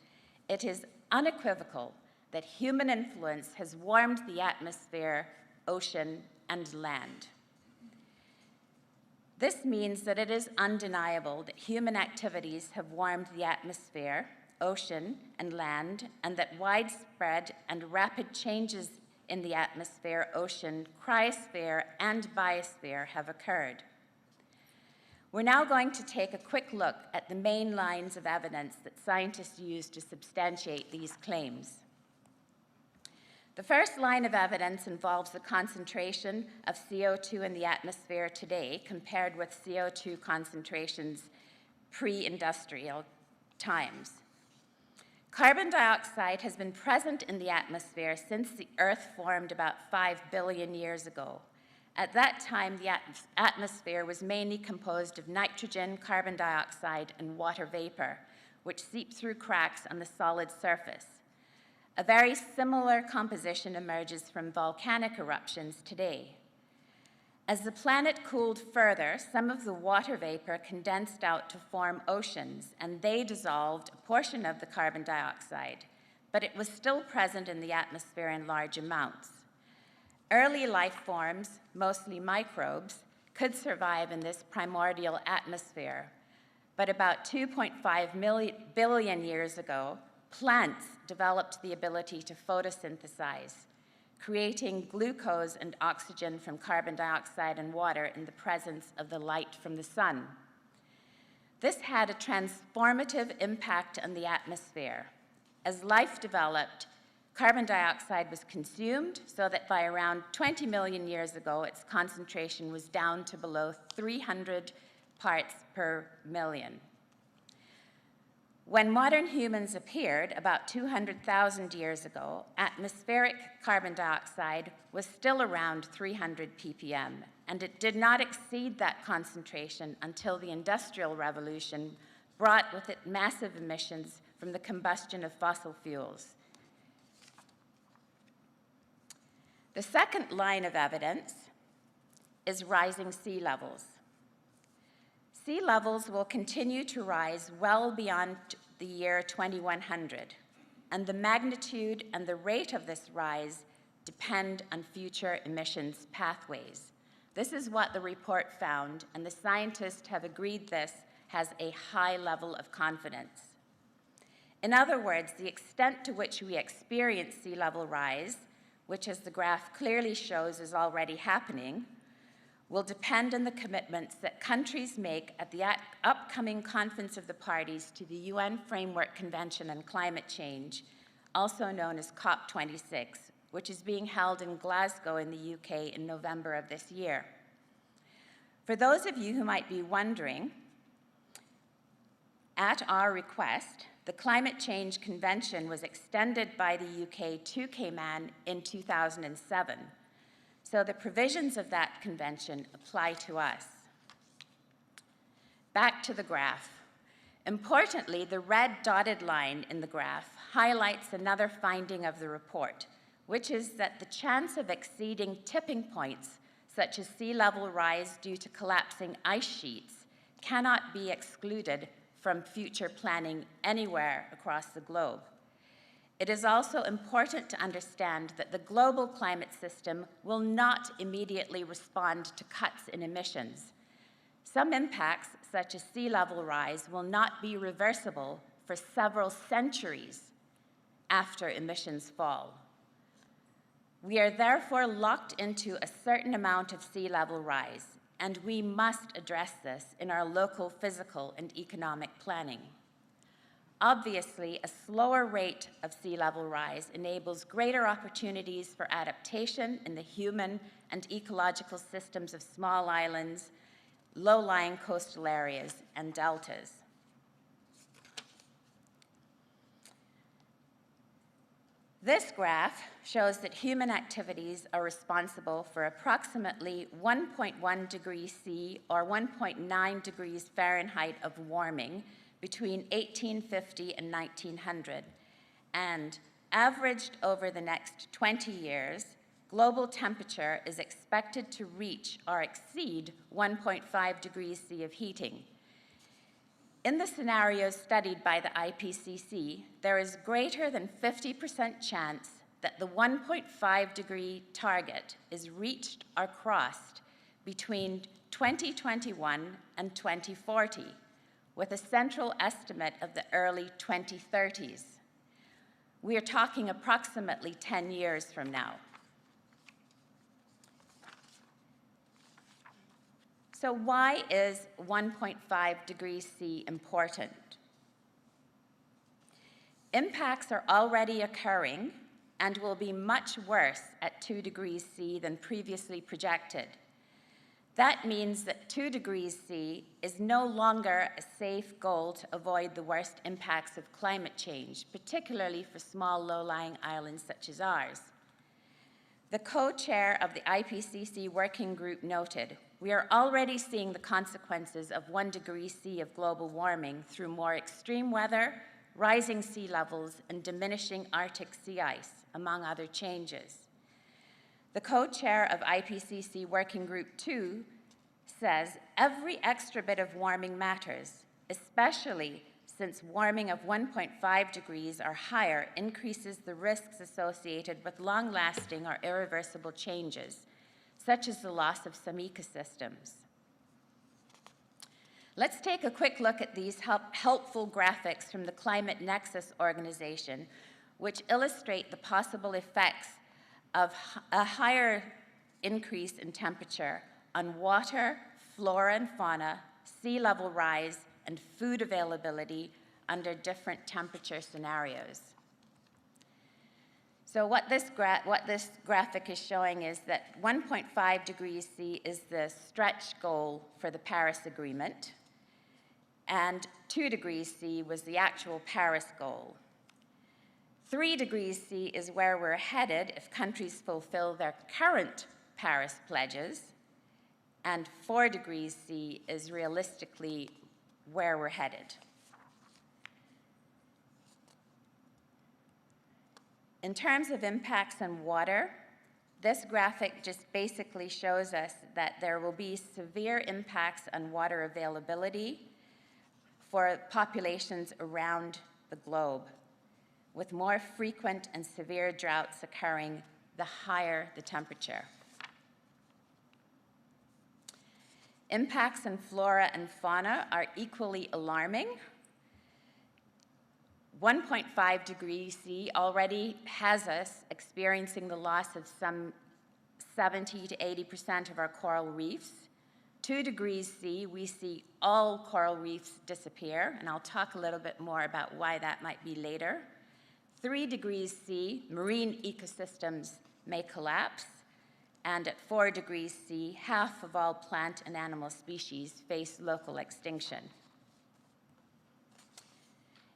it is unequivocal that human influence has warmed the atmosphere, ocean, and land. This means that it is undeniable that human activities have warmed the atmosphere, ocean, and land, and that widespread and rapid changes in the atmosphere, ocean, cryosphere, and biosphere have occurred. We're now going to take a quick look at the main lines of evidence that scientists use to substantiate these claims. The first line of evidence involves the concentration of CO2 in the atmosphere today compared with CO2 concentrations pre-industrial times. Carbon dioxide has been present in the atmosphere since the Earth formed about 5 billion years ago. At that time, the atmosphere was mainly composed of nitrogen, carbon dioxide, and water vapor, which seep through cracks on the solid surface. A very similar composition emerges from volcanic eruptions today. As the planet cooled further, some of the water vapor condensed out to form oceans, and they dissolved a portion of the carbon dioxide, but it was still present in the atmosphere in large amounts. Early life forms, mostly microbes, could survive in this primordial atmosphere, but about 2.5 billion years ago, plants developed the ability to photosynthesize, creating glucose and oxygen from carbon dioxide and water in the presence of the light from the sun. This had a transformative impact on the atmosphere. As life developed, carbon dioxide was consumed so that by around 20 million years ago, its concentration was down to below 300 parts per million. When modern humans appeared about 200,000 years ago, atmospheric carbon dioxide was still around 300 ppm, and it did not exceed that concentration until the Industrial Revolution brought with it massive emissions from the combustion of fossil fuels. The second line of evidence is rising sea levels. Sea levels will continue to rise well beyond the year 2100, and the magnitude and the rate of this rise depend on future emissions pathways. This is what the report found, and the scientists have agreed this has a high level of confidence. In other words, the extent to which we experience sea level rise, which as the graph clearly shows is already happening, will depend on the commitments that countries make at the upcoming Conference of the Parties to the UN Framework Convention on Climate Change, also known as COP26, which is being held in Glasgow in the UK in November of this year. For those of you who might be wondering, at our request, the Climate Change Convention was extended by the UK to Cayman in 2007. So the provisions of that convention apply to us. Back to the graph. Importantly, the red dotted line in the graph highlights another finding of the report, which is that the chance of exceeding tipping points, such as sea level rise due to collapsing ice sheets, cannot be excluded from future planning anywhere across the globe. It is also important to understand that the global climate system will not immediately respond to cuts in emissions. Some impacts, such as sea level rise, will not be reversible for several centuries after emissions fall. We are therefore locked into a certain amount of sea level rise, and we must address this in our local physical and economic planning. Obviously, a slower rate of sea level rise enables greater opportunities for adaptation in the human and ecological systems of small islands, low-lying coastal areas and deltas. This graph shows that human activities are responsible for approximately 1.1 degrees C or 1.9 degrees Fahrenheit of warming between 1850 and 1900, and averaged over the next 20 years, global temperature is expected to reach or exceed 1.5 degrees C of heating. In the scenarios studied by the IPCC, there is greater than 50% chance that the 1.5 degree target is reached or crossed between 2021 and 2040, with a central estimate of the early 2030s. We are talking approximately 10 years from now. So why is 1.5 degrees C important? Impacts are already occurring and will be much worse at 2 degrees C than previously projected. That means that 2 degrees C is no longer a safe goal to avoid the worst impacts of climate change, particularly for small low-lying islands such as ours. The co-chair of the IPCC working group noted, "We are already seeing the consequences of 1 degree C of global warming through more extreme weather, rising sea levels, and diminishing Arctic sea ice, among other changes." The co-chair of IPCC Working Group 2 says, "Every extra bit of warming matters, especially since warming of 1.5 degrees or higher increases the risks associated with long-lasting or irreversible changes, such as the loss of some ecosystems." Let's take a quick look at these helpful graphics from the Climate Nexus organization, which illustrate the possible effects of a higher increase in temperature on water, flora and fauna, sea level rise, and food availability under different temperature scenarios. So what this graphic is showing is that 1.5 degrees C is the stretch goal for the Paris Agreement, and 2 degrees C was the actual Paris goal. 3 degrees C is where we're headed if countries fulfill their current Paris pledges, and 4 degrees C is realistically where we're headed. In terms of impacts on water, this graphic just basically shows us that there will be severe impacts on water availability for populations around the globe, with more frequent and severe droughts occurring the higher the temperature. Impacts on flora and fauna are equally alarming. 1.5 degrees C already has us experiencing the loss of some 70 to 80% of our coral reefs. 2 degrees C, we see all coral reefs disappear, and I'll talk a little bit more about why that might be later. 3 degrees C, marine ecosystems may collapse, and at 4 degrees C, half of all plant and animal species face local extinction.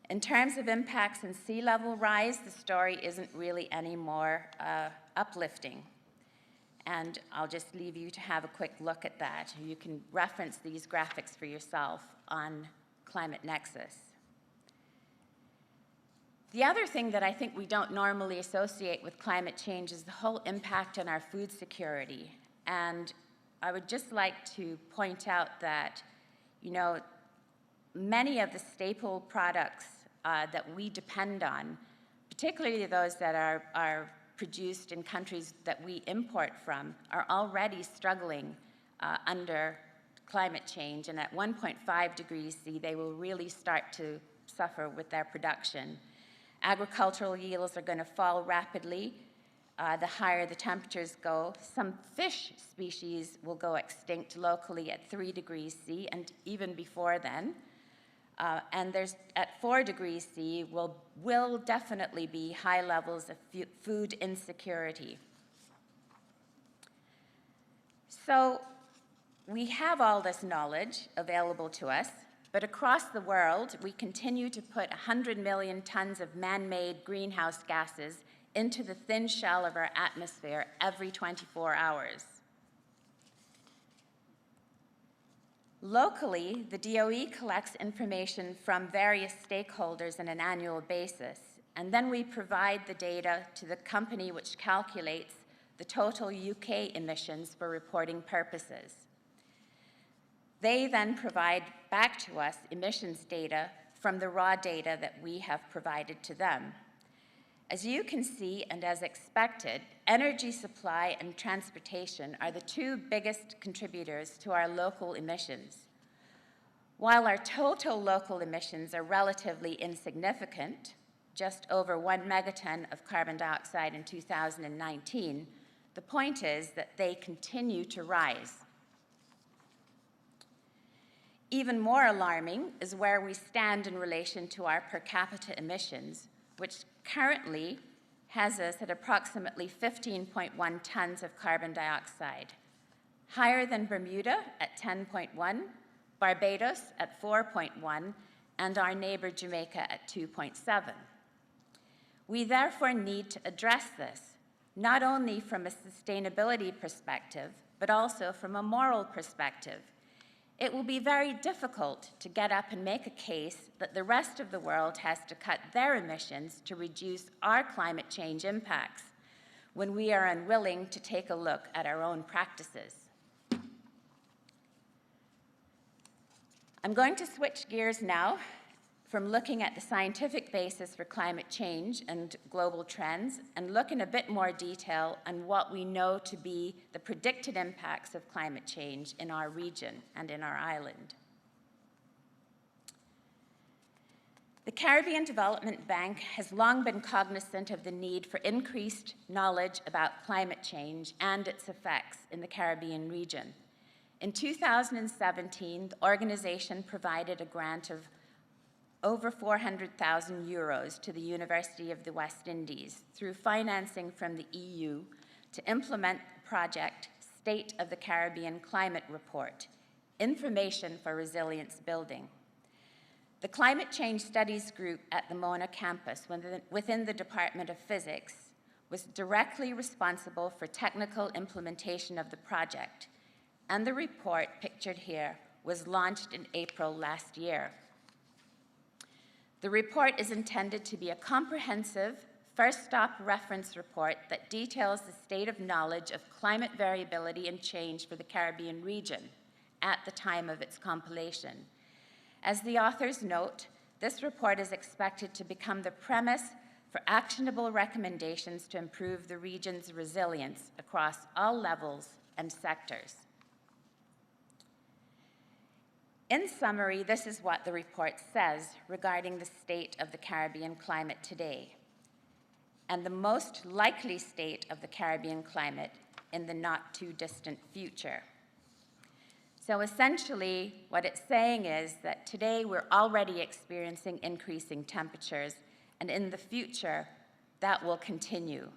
In terms of impacts on sea level rise, the story isn't really any more uplifting. And I'll just leave you to have a quick look at that. You can reference these graphics for yourself on Climate Nexus. The other thing that I think we don't normally associate with climate change is the whole impact on our food security. And I would just like to point out that, many of the staple products that we depend on, particularly those that are produced in countries that we import from, are already struggling under climate change. And at 1.5 degrees C, they will really start to suffer with their production. Agricultural yields are going to fall rapidly the higher the temperatures go. Some fish species will go extinct locally at 3 degrees C, and even before then. And at 4 degrees C will definitely be high levels of food insecurity. So We have all this knowledge available to us, but across the world, we continue to put 100 million tons of man-made greenhouse gases into the thin shell of our atmosphere every 24 hours. Locally, the DOE collects information from various stakeholders on an annual basis, and then we provide the data to the company which calculates the total UK emissions for reporting purposes. They then provide back to us emissions data from the raw data that we have provided to them. As you can see, and as expected, energy supply and transportation are the two biggest contributors to our local emissions. While our total local emissions are relatively insignificant, just over 1 megaton of carbon dioxide in 2019, the point is that they continue to rise. Even more alarming is where we stand in relation to our per capita emissions, which currently has us at approximately 15.1 tons of carbon dioxide, higher than Bermuda at 10.1, Barbados at 4.1, and our neighbor Jamaica at 2.7. We therefore need to address this, not only from a sustainability perspective, but also from a moral perspective. It will be very difficult to get up and make a case that the rest of the world has to cut their emissions to reduce our climate change impacts when we are unwilling to take a look at our own practices. I'm going to switch gears now from looking at the scientific basis for climate change and global trends and look in a bit more detail on what we know to be the predicted impacts of climate change in our region and in our island. The Caribbean Development Bank has long been cognizant of the need for increased knowledge about climate change and its effects in the Caribbean region. In 2017, the organization provided a grant of over 400,000 euros to the University of the West Indies through financing from the EU to implement the project State of the Caribbean Climate Report, Information for Resilience Building. The Climate Change Studies Group at the Mona campus within the Department of Physics was directly responsible for technical implementation of the project, and the report pictured here was launched in April last year. The report is intended to be a comprehensive, first-stop reference report that details the state of knowledge of climate variability and change for the Caribbean region at the time of its compilation. As the authors note, this report is expected to become the premise for actionable recommendations to improve the region's resilience across all levels and sectors. In summary, this is what the report says regarding the state of the Caribbean climate today, and the most likely state of the Caribbean climate in the not-too-distant future. So essentially, what it's saying is that today we're already experiencing increasing temperatures, and in the future, that will continue.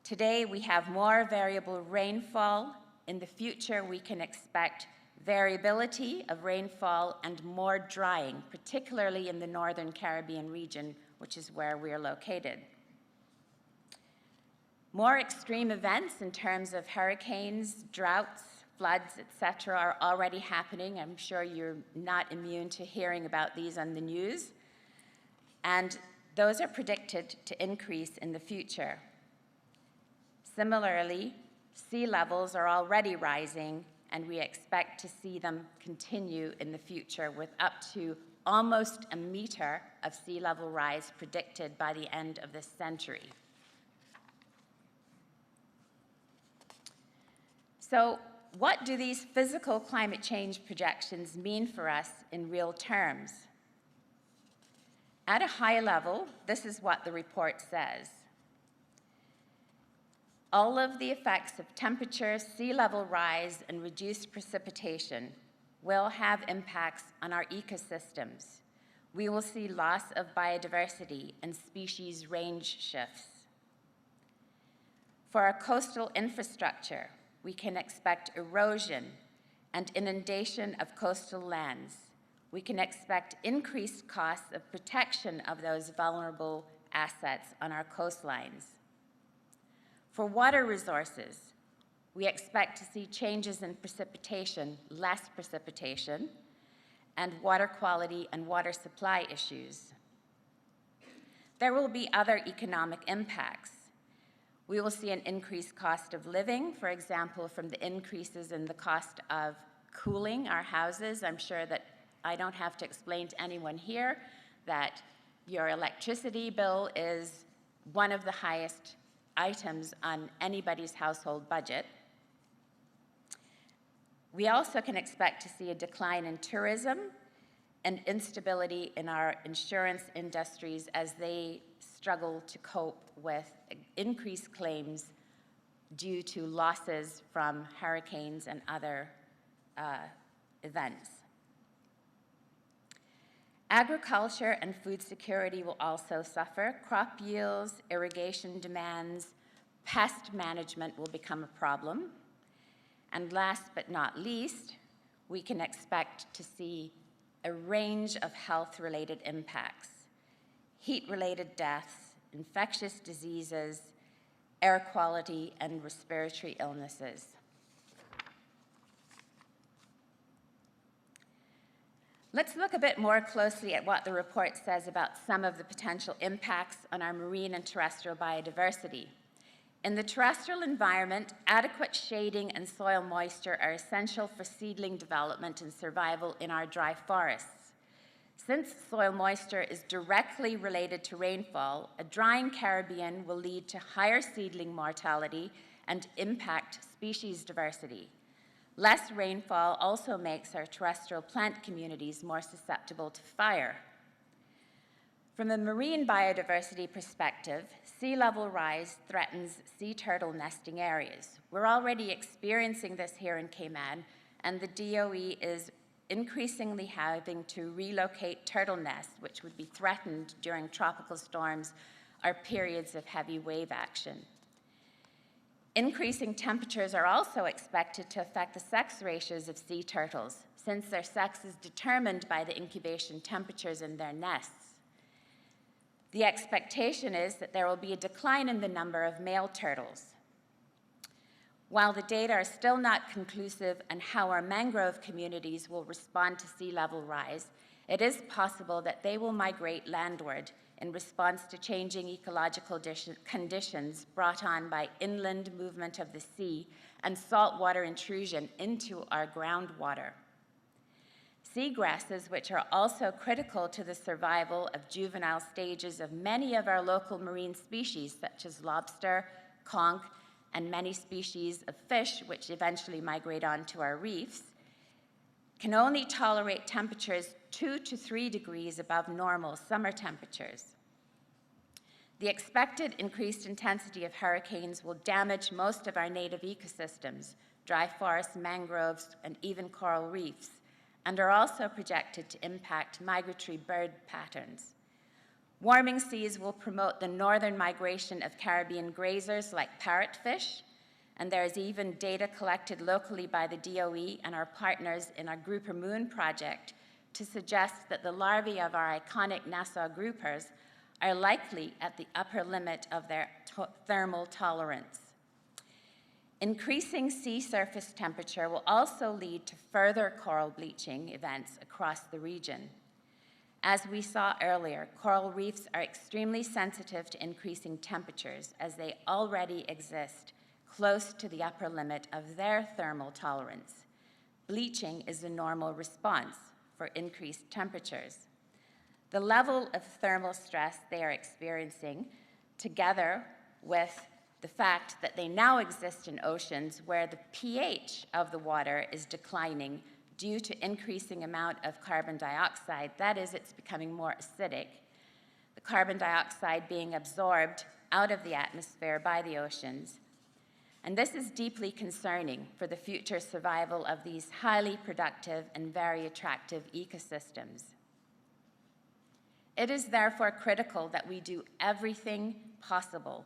Today, we have more variable rainfall. In the future, we can expect variability of rainfall and more drying, particularly in the northern Caribbean region, which is where we're located. More extreme events in terms of hurricanes, droughts, floods, etc., are already happening. I'm sure you're not immune to hearing about these on the news. And those are predicted to increase in the future. Similarly, sea levels are already rising, and we expect to see them continue in the future with up to almost a meter of sea level rise predicted by the end of this century. So, what do these physical climate change projections mean for us in real terms? At a high level, this is what the report says. All of the effects of temperature, sea level rise, and reduced precipitation will have impacts on our ecosystems. We will see loss of biodiversity and species range shifts. For our coastal infrastructure, we can expect erosion and inundation of coastal lands, we can expect increased costs of protection of those vulnerable assets on our coastlines. For water resources, we expect to see changes in precipitation, less precipitation, and water quality and water supply issues. There will be other economic impacts. We will see an increased cost of living, for example, from the increases in the cost of cooling our houses. I'm sure that I don't have to explain to anyone here that your electricity bill is one of the highest items on anybody's household budget. We also can expect to see a decline in tourism and instability in our insurance industries as they struggle to cope with increased claims due to losses from hurricanes and other events. Agriculture and food security will also suffer. Crop yields, irrigation demands, pest management will become a problem. And last but not least, we can expect to see a range of health-related impacts: heat-related deaths, infectious diseases, air quality, and respiratory illnesses. Let's look a bit more closely at what the report says about some of the potential impacts on our marine and terrestrial biodiversity. In the terrestrial environment, adequate shading and soil moisture are essential for seedling development and survival in our dry forests. Since soil moisture is directly related to rainfall, a drying Caribbean will lead to higher seedling mortality and impact species diversity. Less rainfall also makes our terrestrial plant communities more susceptible to fire. From a marine biodiversity perspective, sea level rise threatens sea turtle nesting areas. We're already experiencing this here in Cayman, and the DOE is increasingly having to relocate turtle nests, which would be threatened during tropical storms or periods of heavy wave action. Increasing temperatures are also expected to affect the sex ratios of sea turtles, since their sex is determined by the incubation temperatures in their nests. The expectation is that there will be a decline in the number of male turtles. While the data are still not conclusive on how our mangrove communities will respond to sea level rise, it is possible that they will migrate landward in response to changing ecological conditions brought on by inland movement of the sea and saltwater intrusion into our groundwater. Seagrasses, which are also critical to the survival of juvenile stages of many of our local marine species, such as lobster, conch, and many species of fish, which eventually migrate onto our reefs, can only tolerate temperatures 2 to 3 degrees above normal summer temperatures. The expected increased intensity of hurricanes will damage most of our native ecosystems, dry forests, mangroves, and even coral reefs, and are also projected to impact migratory bird patterns. Warming seas will promote the northern migration of Caribbean grazers like parrotfish, and there is even data collected locally by the DOE and our partners in our Grouper Moon project to suggest that the larvae of our iconic Nassau groupers are likely at the upper limit of their thermal tolerance. Increasing sea surface temperature will also lead to further coral bleaching events across the region. As we saw earlier, coral reefs are extremely sensitive to increasing temperatures as they already exist close to the upper limit of their thermal tolerance. Bleaching is the normal response for increased temperatures. The level of thermal stress they are experiencing, together with the fact that they now exist in oceans where the pH of the water is declining due to increasing amount of carbon dioxide, that is, it's becoming more acidic, the carbon dioxide being absorbed out of the atmosphere by the oceans. And this is deeply concerning for the future survival of these highly productive and very attractive ecosystems. It is therefore critical that we do everything possible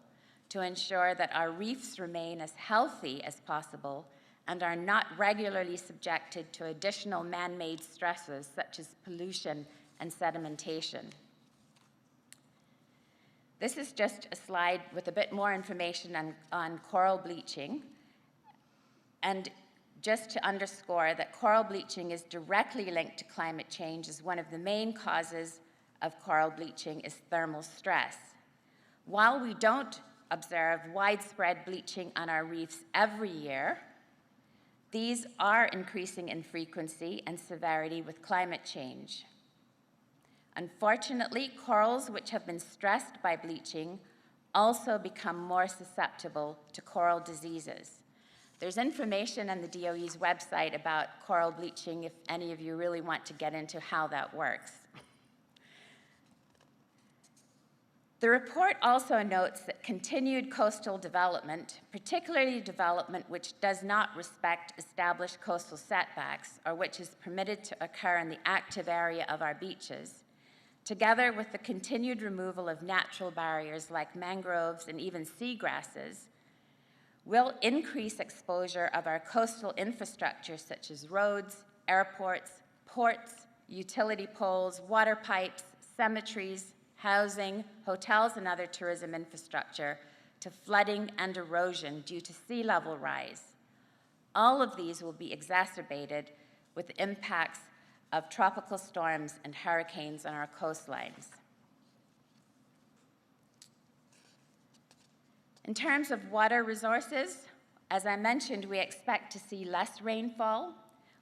to ensure that our reefs remain as healthy as possible and are not regularly subjected to additional man-made stresses such as pollution and sedimentation. This is just a slide with a bit more information on coral bleaching. And just to underscore that coral bleaching is directly linked to climate change, as one of the main causes of coral bleaching is thermal stress. While we don't observe widespread bleaching on our reefs every year, these are increasing in frequency and severity with climate change. Unfortunately, corals which have been stressed by bleaching also become more susceptible to coral diseases. There's information on the DOE's website about coral bleaching if any of you really want to get into how that works. The report also notes that continued coastal development, particularly development which does not respect established coastal setbacks or which is permitted to occur in the active area of our beaches, together with the continued removal of natural barriers like mangroves and even seagrasses, will increase exposure of our coastal infrastructure such as roads, airports, ports, utility poles, water pipes, cemeteries, housing, hotels, and other tourism infrastructure to flooding and erosion due to sea level rise. All of these will be exacerbated with the impacts of tropical storms and hurricanes on our coastlines. In terms of water resources, as I mentioned, we expect to see less rainfall.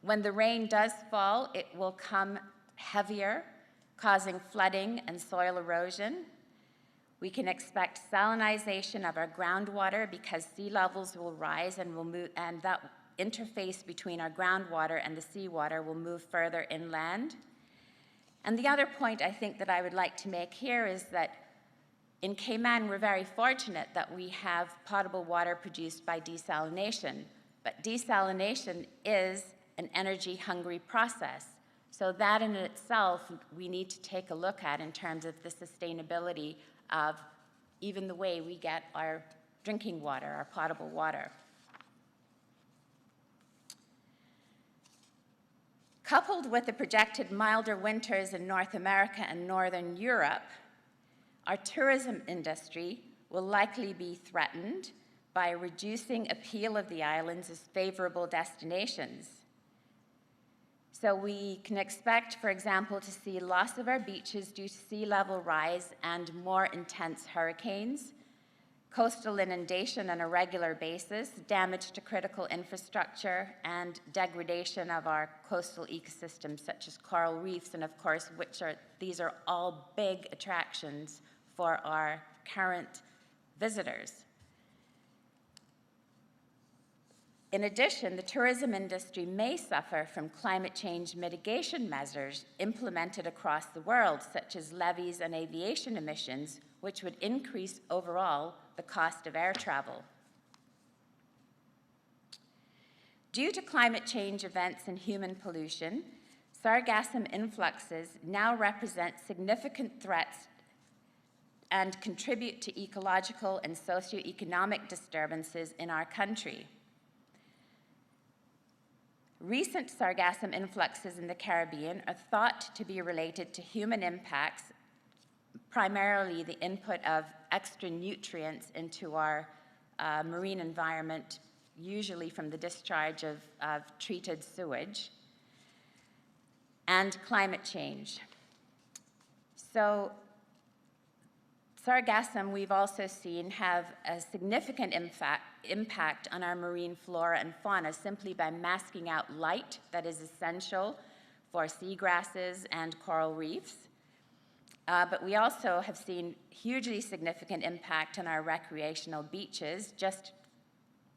When the rain does fall, it will come heavier, causing flooding and soil erosion. We can expect salinization of our groundwater because sea levels will rise and will move, and that interface between our groundwater and the seawater will move further inland. And the other point I think that I would like to make here is that in Cayman, we're very fortunate that we have potable water produced by desalination, but desalination is an energy-hungry process. So that in itself, we need to take a look at in terms of the sustainability of even the way we get our drinking water, our potable water. Coupled with the projected milder winters in North America and Northern Europe, our tourism industry will likely be threatened by reducing appeal of the islands as favorable destinations. So we can expect, for example, to see loss of our beaches due to sea level rise and more intense hurricanes, coastal inundation on a regular basis, damage to critical infrastructure, and degradation of our coastal ecosystems such as coral reefs, and of course, these are all big attractions for our current visitors. In addition, the tourism industry may suffer from climate change mitigation measures implemented across the world, such as levies on aviation emissions, which would increase overall the cost of air travel. Due to climate change events and human pollution, sargassum influxes now represent significant threats and contribute to ecological and socioeconomic disturbances in our country. Recent sargassum influxes in the Caribbean are thought to be related to human impacts, primarily the input of extra nutrients into our marine environment, usually from the discharge of treated sewage, and climate change. So sargassum, we've also seen, have a significant impact on our marine flora and fauna simply by masking out light that is essential for seagrasses and coral reefs. But we also have seen hugely significant impact on our recreational beaches just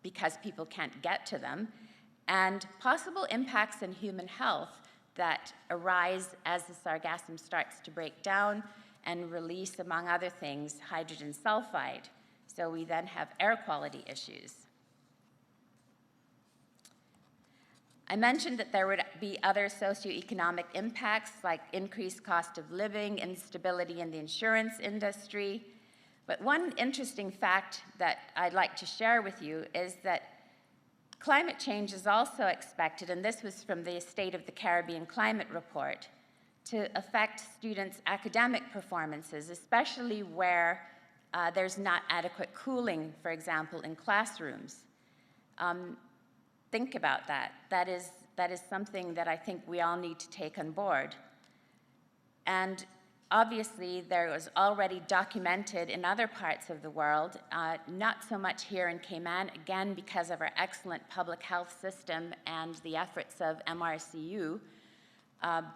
because people can't get to them, and possible impacts on human health that arise as the sargassum starts to break down and release, among other things, hydrogen sulfide. So we then have air quality issues. I mentioned that there would be other socioeconomic impacts like increased cost of living, instability in the insurance industry. But one interesting fact that I'd like to share with you is that Climate change is also expected, and this was from the State of the Caribbean Climate Report, to affect students' academic performances, especially where there's not adequate cooling, for example, in classrooms. Think about that. That is something that I think we all need to take on board. And obviously, there was already documented in other parts of the world, not so much here in Cayman, again, because of our excellent public health system and the efforts of MRCU,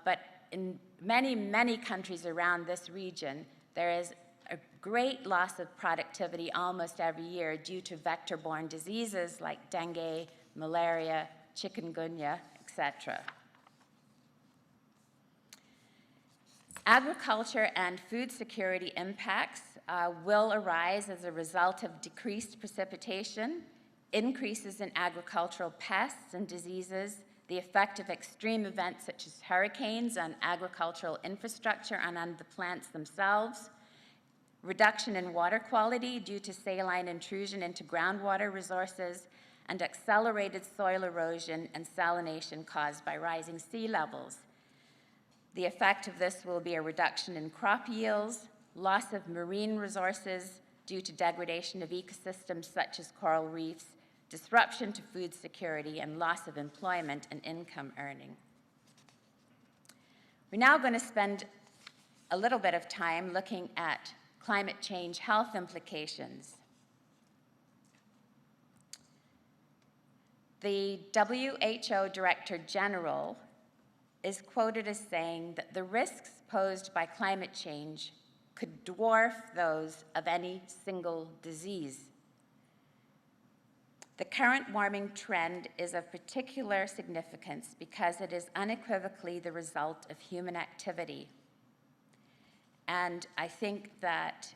but in many, many countries around this region, there is a great loss of productivity almost every year due to vector-borne diseases like dengue, malaria, chikungunya, etc. Agriculture and food security impacts will arise as a result of decreased precipitation, increases in agricultural pests and diseases, the effect of extreme events such as hurricanes on agricultural infrastructure and on the plants themselves, reduction in water quality due to saline intrusion into groundwater resources, and accelerated soil erosion and salination caused by rising sea levels. The effect of this will be a reduction in crop yields, loss of marine resources due to degradation of ecosystems such as coral reefs, disruption to food security, and loss of employment and income earning. We're now going to spend a little bit of time looking at climate change health implications. The WHO Director General is quoted as saying that the risks posed by climate change could dwarf those of any single disease. The current warming trend is of particular significance because it is unequivocally the result of human activity. And I think that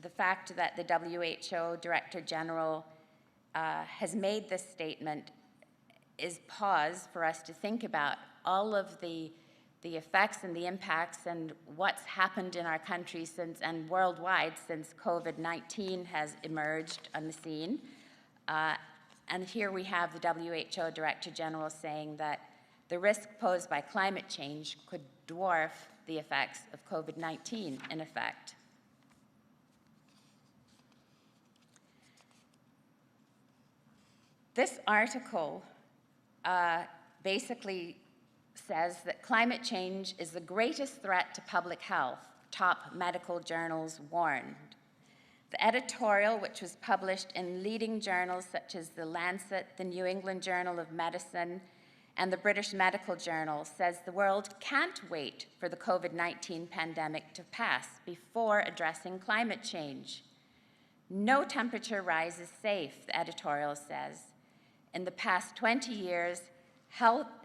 the fact that the WHO Director General has made this statement is pause for us to think about all of the effects and the impacts and what's happened in our country since and worldwide since COVID-19 has emerged on the scene. And here we have the WHO Director General saying that the risk posed by climate change could dwarf the effects of COVID-19 in effect. This article basically says that climate change is the greatest threat to public health, top medical journals warned. The editorial, which was published in leading journals such as The Lancet, the New England Journal of Medicine, and the British Medical Journal, says the world can't wait for the COVID-19 pandemic to pass before addressing climate change. No temperature rise is safe, the editorial says. In the past 20 years,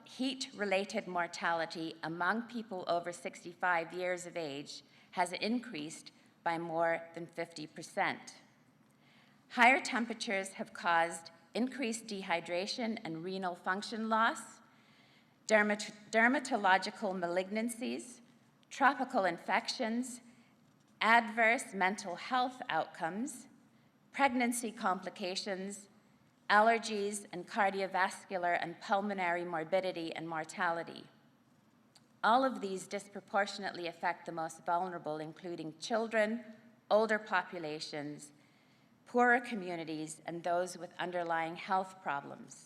heat-related mortality among people over 65 years of age has increased by more than 50%. Higher temperatures have caused increased dehydration and renal function loss, dermatological malignancies, tropical infections, adverse mental health outcomes, pregnancy complications, allergies, and cardiovascular and pulmonary morbidity and mortality. All of these disproportionately affect the most vulnerable, including children, older populations, poorer communities, and those with underlying health problems.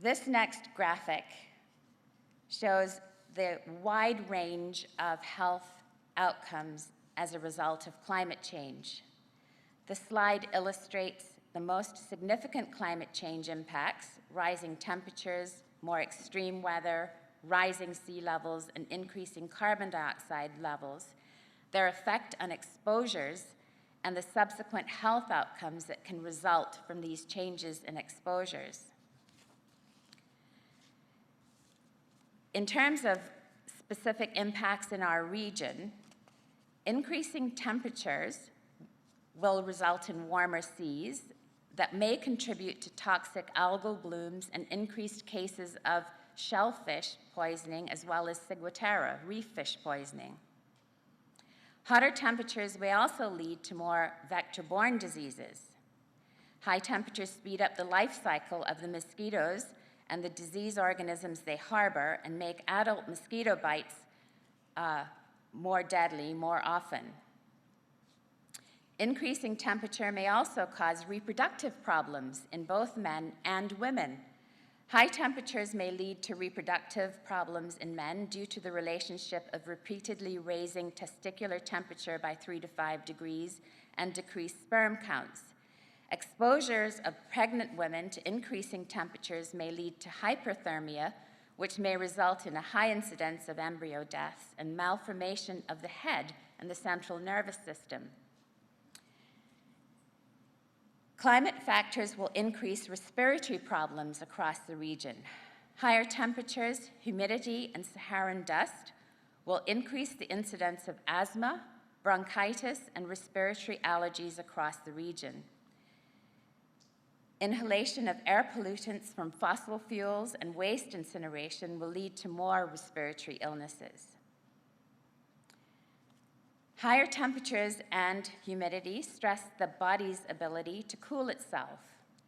This next graphic shows the wide range of health outcomes as a result of climate change. The slide illustrates the most significant climate change impacts: rising temperatures, more extreme weather, rising sea levels, and increasing carbon dioxide levels, their effect on exposures, and the subsequent health outcomes that can result from these changes in exposures. In terms of specific impacts in our region, increasing temperatures will result in warmer seas that may contribute to toxic algal blooms and increased cases of shellfish poisoning, as well as ciguatera, reef fish poisoning. Hotter temperatures may also lead to more vector-borne diseases. High temperatures speed up the life cycle of the mosquitoes and the disease organisms they harbor and make adult mosquito bites more deadly more often. Increasing temperature may also cause reproductive problems in both men and women. High temperatures may lead to reproductive problems in men due to the relationship of repeatedly raising testicular temperature by 3 to 5 degrees and decreased sperm counts. Exposures of pregnant women to increasing temperatures may lead to hyperthermia, which may result in a high incidence of embryo deaths and malformation of the head and the central nervous system. Climate factors will increase respiratory problems across the region. Higher temperatures, humidity, and Saharan dust will increase the incidence of asthma, bronchitis, and respiratory allergies across the region. Inhalation of air pollutants from fossil fuels and waste incineration will lead to more respiratory illnesses. Higher temperatures and humidity stress the body's ability to cool itself.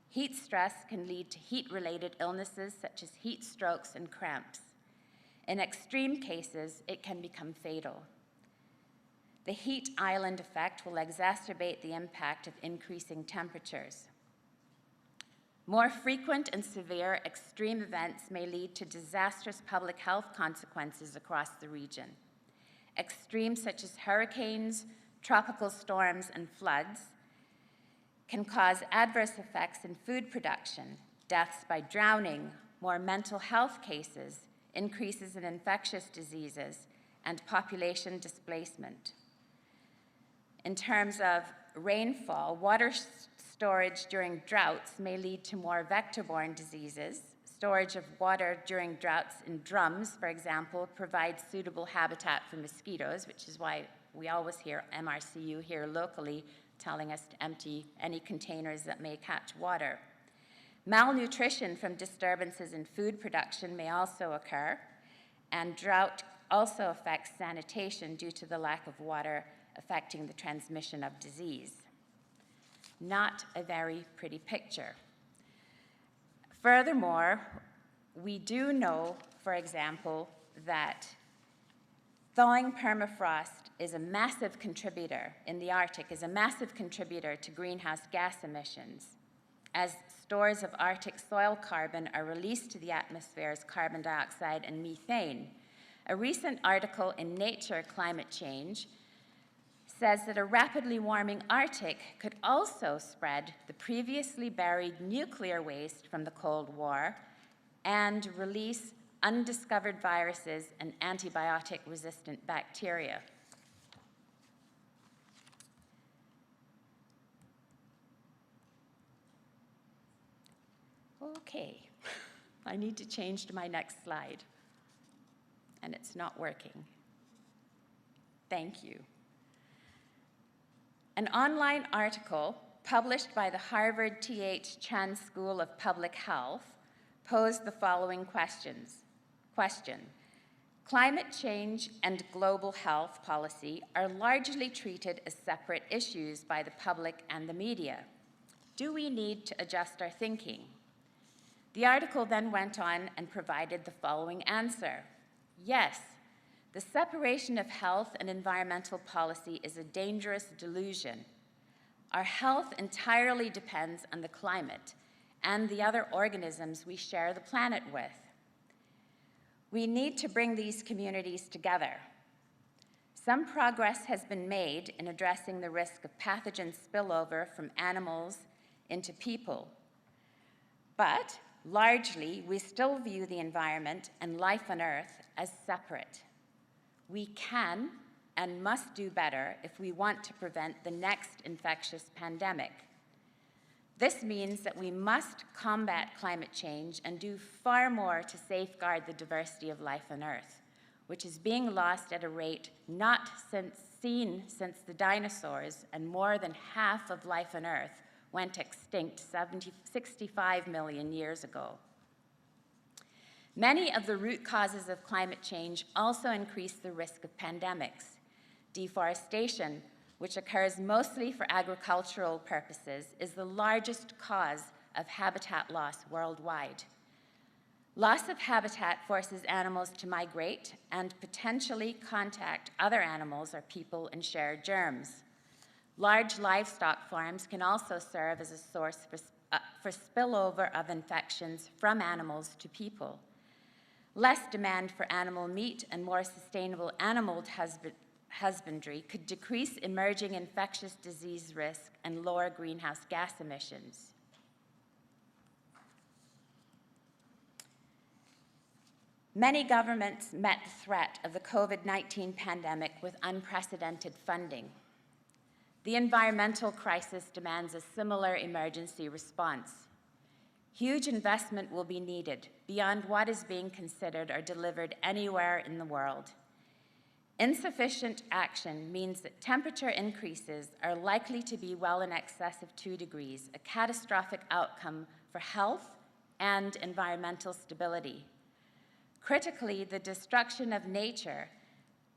Heat stress can lead to heat-related illnesses such as heat strokes and cramps. In extreme cases, it can become fatal. The heat island effect will exacerbate the impact of increasing temperatures. More frequent and severe extreme events may lead to disastrous public health consequences across the region. Extremes such as hurricanes, tropical storms, and floods can cause adverse effects in food production, deaths by drowning, more mental health cases, increases in infectious diseases, and population displacement. In terms of rainfall, water storage during droughts may lead to more vector-borne diseases. Storage of water during droughts in drums, for example, provides suitable habitat for mosquitoes, which is why we always hear MRCU here locally telling us to empty any containers that may catch water. Malnutrition from disturbances in food production may also occur, and drought also affects sanitation due to the lack of water affecting the transmission of disease. Not a very pretty picture. Furthermore, we do know, for example, that thawing permafrost is a massive contributor in the Arctic, is a massive contributor to greenhouse gas emissions, as stores of Arctic soil carbon are released to the atmosphere as carbon dioxide and methane. A recent article in Nature Climate Change says that a rapidly warming Arctic could also spread the previously buried nuclear waste from the Cold War and release undiscovered viruses and antibiotic-resistant bacteria. Okay, I need to change to my next slide, and it's not working. Thank you. An online article published by the Harvard T.H. Chan School of Public Health posed the following questions. Question: climate change and global health policy are largely treated as separate issues by the public and the media. Do we need to adjust our thinking? The article then went on and provided the following answer. Yes. The separation of health and environmental policy is a dangerous delusion. Our health entirely depends on the climate and the other organisms we share the planet with. We need to bring these communities together. Some progress has been made in addressing the risk of pathogen spillover from animals into people, but largely we still view the environment and life on Earth as separate. We can and must do better if we want to prevent the next infectious pandemic. This means that we must combat climate change and do far more to safeguard the diversity of life on Earth, which is being lost at a rate not seen since the dinosaurs, and more than half of life on Earth went extinct 65 million years ago. Many of the root causes of climate change also increase the risk of pandemics. Deforestation, which occurs mostly for agricultural purposes, is the largest cause of habitat loss worldwide. Loss of habitat forces animals to migrate and potentially contact other animals or people and share germs. Large livestock farms can also serve as a source for spillover of infections from animals to people. Less demand for animal meat and more sustainable animal husbandry could decrease emerging infectious disease risk and lower greenhouse gas emissions. Many governments met the threat of the COVID-19 pandemic with unprecedented funding. The environmental crisis demands a similar emergency response. Huge investment will be needed beyond what is being considered or delivered anywhere in the world. Insufficient action means that temperature increases are likely to be well in excess of 2 degrees, a catastrophic outcome for health and environmental stability. Critically, the destruction of nature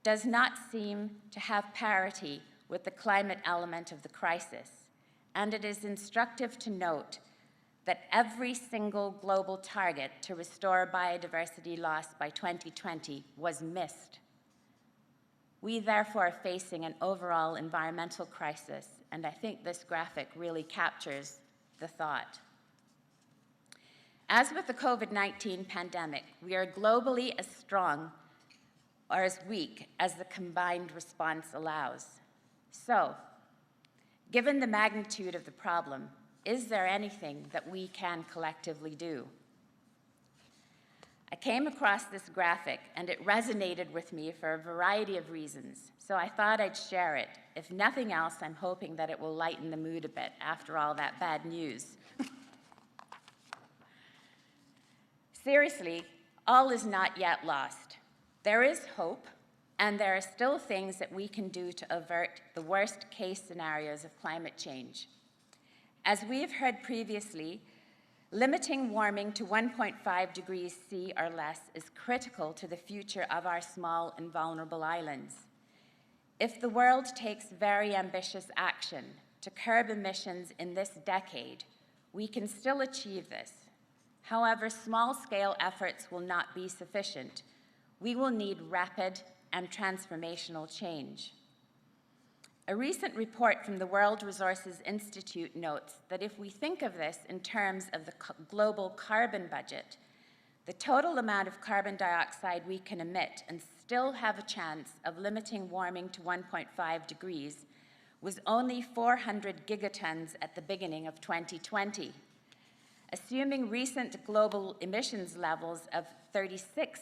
does not seem to have parity with the climate element of the crisis, and it is instructive to note that every single global target to restore biodiversity loss by 2020 was missed. We therefore are facing an overall environmental crisis, and I think this graphic really captures the thought. As with the COVID-19 pandemic, we are globally as strong or as weak as the combined response allows. So, given the magnitude of the problem, is there anything that we can collectively do? I came across this graphic and it resonated with me for a variety of reasons, so I thought I'd share it. If nothing else, I'm hoping that it will lighten the mood a bit after all that bad news. Seriously, all is not yet lost. There is hope, and there are still things that we can do to avert the worst case scenarios of climate change. As we have heard previously, limiting warming to 1.5 degrees C or less is critical to the future of our small and vulnerable islands. If the world takes very ambitious action to curb emissions in this decade, we can still achieve this. However, small-scale efforts will not be sufficient. We will need rapid and transformational change. A recent report from the World Resources Institute notes that if we think of this in terms of the global carbon budget, the total amount of carbon dioxide we can emit and still have a chance of limiting warming to 1.5 degrees was only 400 gigatons at the beginning of 2020. Assuming recent global emissions levels of 36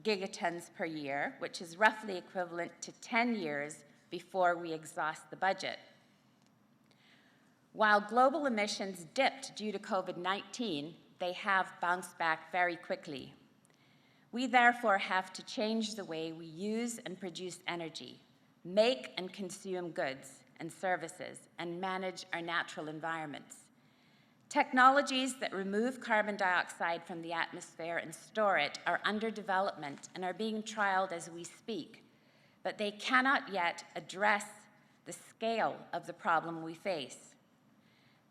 gigatons per year, which is roughly equivalent to 10 years before we exhaust the budget. While global emissions dipped due to COVID-19, they have bounced back very quickly. We therefore have to change the way we use and produce energy, make and consume goods and services, and manage our natural environments. Technologies that remove carbon dioxide from the atmosphere and store it are under development and are being trialed as we speak, but they cannot yet address the scale of the problem we face.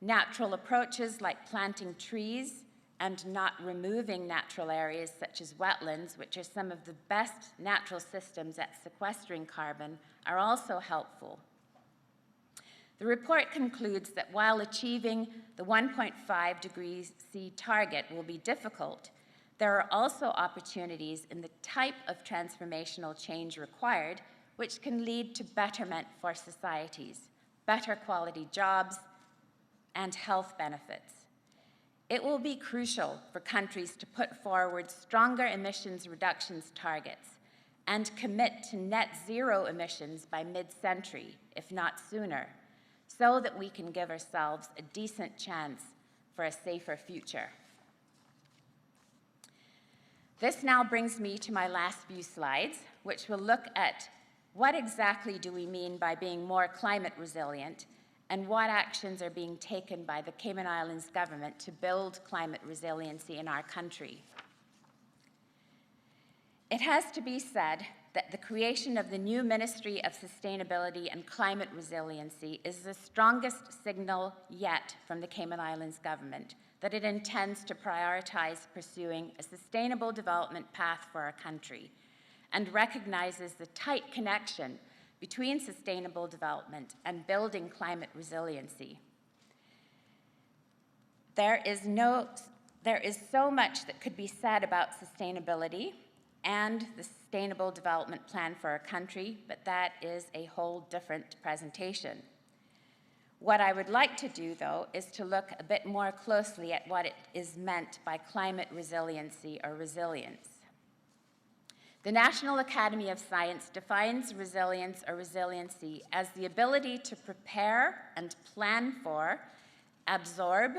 Natural approaches like planting trees and not removing natural areas such as wetlands, which are some of the best natural systems at sequestering carbon, are also helpful. The report concludes that while achieving the 1.5 degrees C target will be difficult, there are also opportunities in the type of transformational change required which can lead to betterment for societies, better quality jobs, and health benefits. It will be crucial for countries to put forward stronger emissions reductions targets and commit to net zero emissions by mid-century, if not sooner, so that we can give ourselves a decent chance for a safer future. This now brings me to my last few slides, which will look at what exactly do we mean by being more climate resilient and what actions are being taken by the Cayman Islands government to build climate resiliency in our country. It has to be said that the creation of the new Ministry of Sustainability and Climate Resiliency is the strongest signal yet from the Cayman Islands government that it intends to prioritize pursuing a sustainable development path for our country and recognizes the tight connection between sustainable development and building climate resiliency. There is so much that could be said about sustainability and the Sustainable Development Plan for our country, but that is a whole different presentation. What I would like to do, though, is to look a bit more closely at what it is meant by climate resiliency or resilience. The National Academy of Science defines resilience or resiliency as the ability to prepare and plan for, absorb,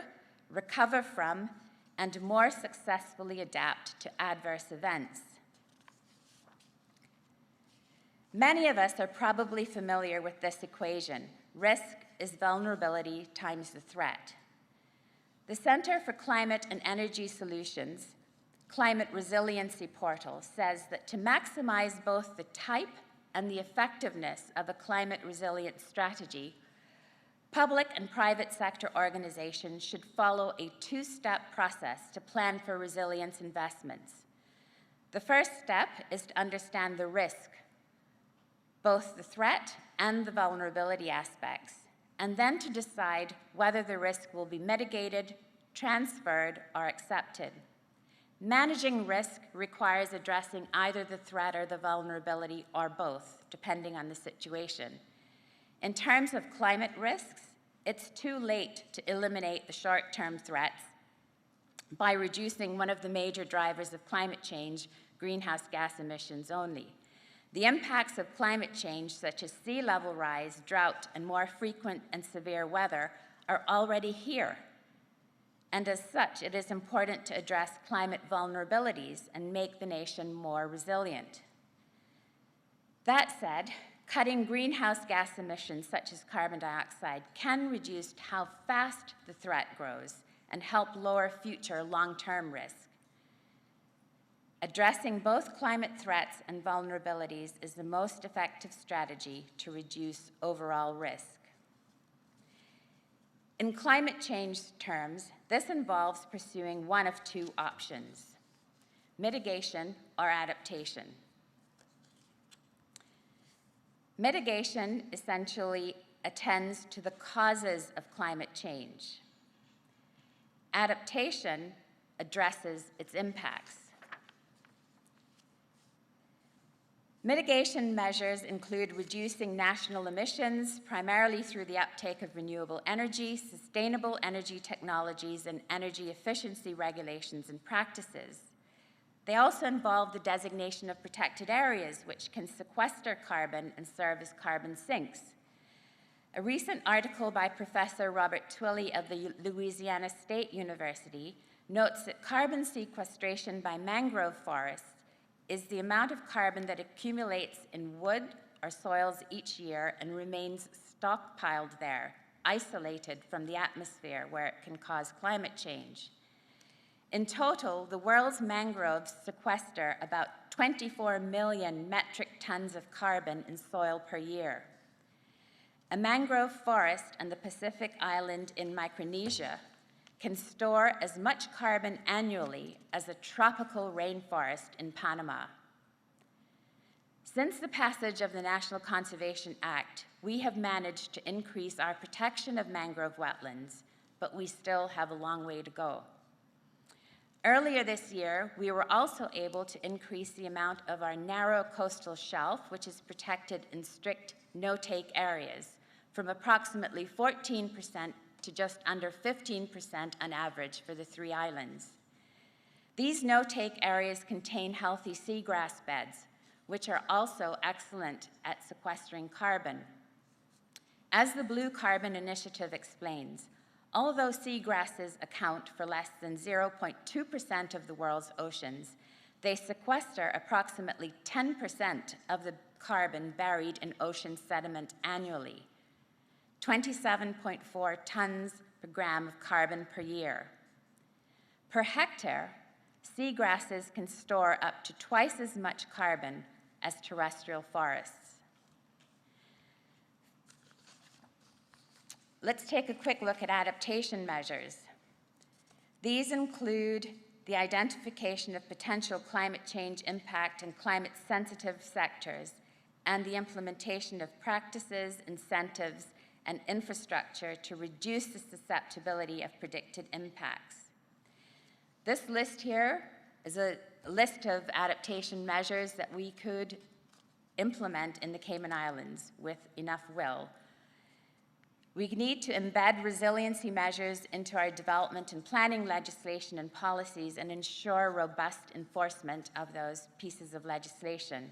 recover from, and more successfully adapt to adverse events. Many of us are probably familiar with this equation. Risk is vulnerability times the threat. The Center for Climate and Energy Solutions Climate Resiliency Portal says that to maximize both the type and the effectiveness of a climate resilience strategy, public and private sector organizations should follow a two-step process to plan for resilience investments. The first step is to understand the risk, both the threat and the vulnerability aspects, and then to decide whether the risk will be mitigated, transferred, or accepted. Managing risk requires addressing either the threat or the vulnerability, or both, depending on the situation. In terms of climate risks, it's too late to eliminate the short-term threats by reducing one of the major drivers of climate change, greenhouse gas emissions only. The impacts of climate change, such as sea level rise, drought, and more frequent and severe weather, are already here. And as such, it is important to address climate vulnerabilities and make the nation more resilient. That said, cutting greenhouse gas emissions, such as carbon dioxide, can reduce how fast the threat grows and help lower future long-term risk. Addressing both climate threats and vulnerabilities is the most effective strategy to reduce overall risk. In climate change terms, this involves pursuing one of two options: mitigation or adaptation. Mitigation essentially attends to the causes of climate change. Adaptation addresses its impacts. Mitigation measures include reducing national emissions, primarily through the uptake of renewable energy, sustainable energy technologies, and energy efficiency regulations and practices. They also involve the designation of protected areas, which can sequester carbon and serve as carbon sinks. A recent article by Professor Robert Twilley of the Louisiana State University notes that carbon sequestration by mangrove forests is the amount of carbon that accumulates in wood or soils each year and remains stockpiled there, isolated from the atmosphere where it can cause climate change. In total, the world's mangroves sequester about 24 million metric tons of carbon in soil per year. A mangrove forest on the Pacific island in Micronesia can store as much carbon annually as a tropical rainforest in Panama. Since the passage of the National Conservation Act, we have managed to increase our protection of mangrove wetlands, but we still have a long way to go. Earlier this year, we were also able to increase the amount of our narrow coastal shelf, which is protected in strict no-take areas, from approximately 14% to just under 15% on average for the 3 islands. These no-take areas contain healthy seagrass beds, which are also excellent at sequestering carbon. As the Blue Carbon Initiative explains, although seagrasses account for less than 0.2% of the world's oceans, they sequester approximately 10% of the carbon buried in ocean sediment annually, 27.4 tons per gram of carbon per year. Per hectare, seagrasses can store up to twice as much carbon as terrestrial forests. Let's take a quick look at adaptation measures. These include the identification of potential climate change impact in climate-sensitive sectors and the implementation of practices, incentives, and infrastructure to reduce the susceptibility of predicted impacts. This list here is a list of adaptation measures that we could implement in the Cayman Islands with enough will. We need to embed resiliency measures into our development and planning legislation and policies and ensure robust enforcement of those pieces of legislation.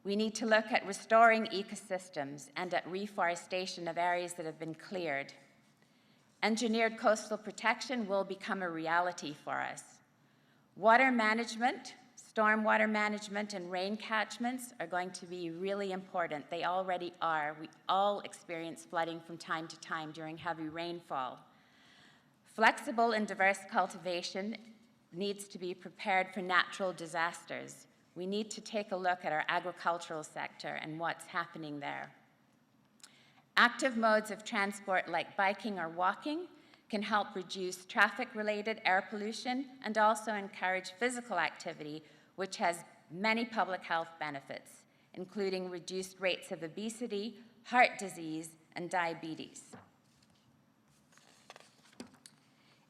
We need to look at restoring ecosystems and at reforestation of areas that have been cleared. Engineered coastal protection will become a reality for us. Water management, stormwater management, and rain catchments are going to be really important. They already are. We all experience flooding from time to time during heavy rainfall. Flexible and diverse cultivation needs to be prepared for natural disasters. We need to take a look at our agricultural sector and what's happening there. Active modes of transport like biking or walking can help reduce traffic-related air pollution and also encourage physical activity, which has many public health benefits, including reduced rates of obesity, heart disease, and diabetes.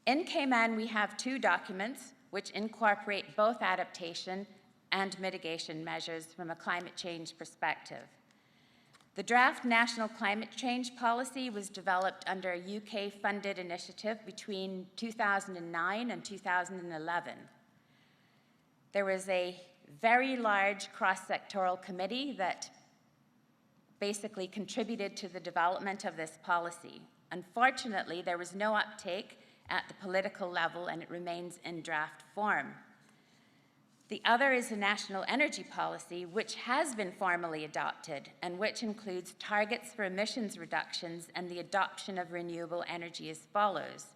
In Cayman, we have 2 documents which incorporate both adaptation and mitigation measures from a climate change perspective. The draft National Climate Change Policy was developed under a UK-funded initiative between 2009 and 2011. There was a very large cross-sectoral committee that basically contributed to the development of this policy. Unfortunately, there was no uptake at the political level, and it remains in draft form. The other is the National Energy Policy, which has been formally adopted and which includes targets for emissions reductions and the adoption of renewable energy as follows.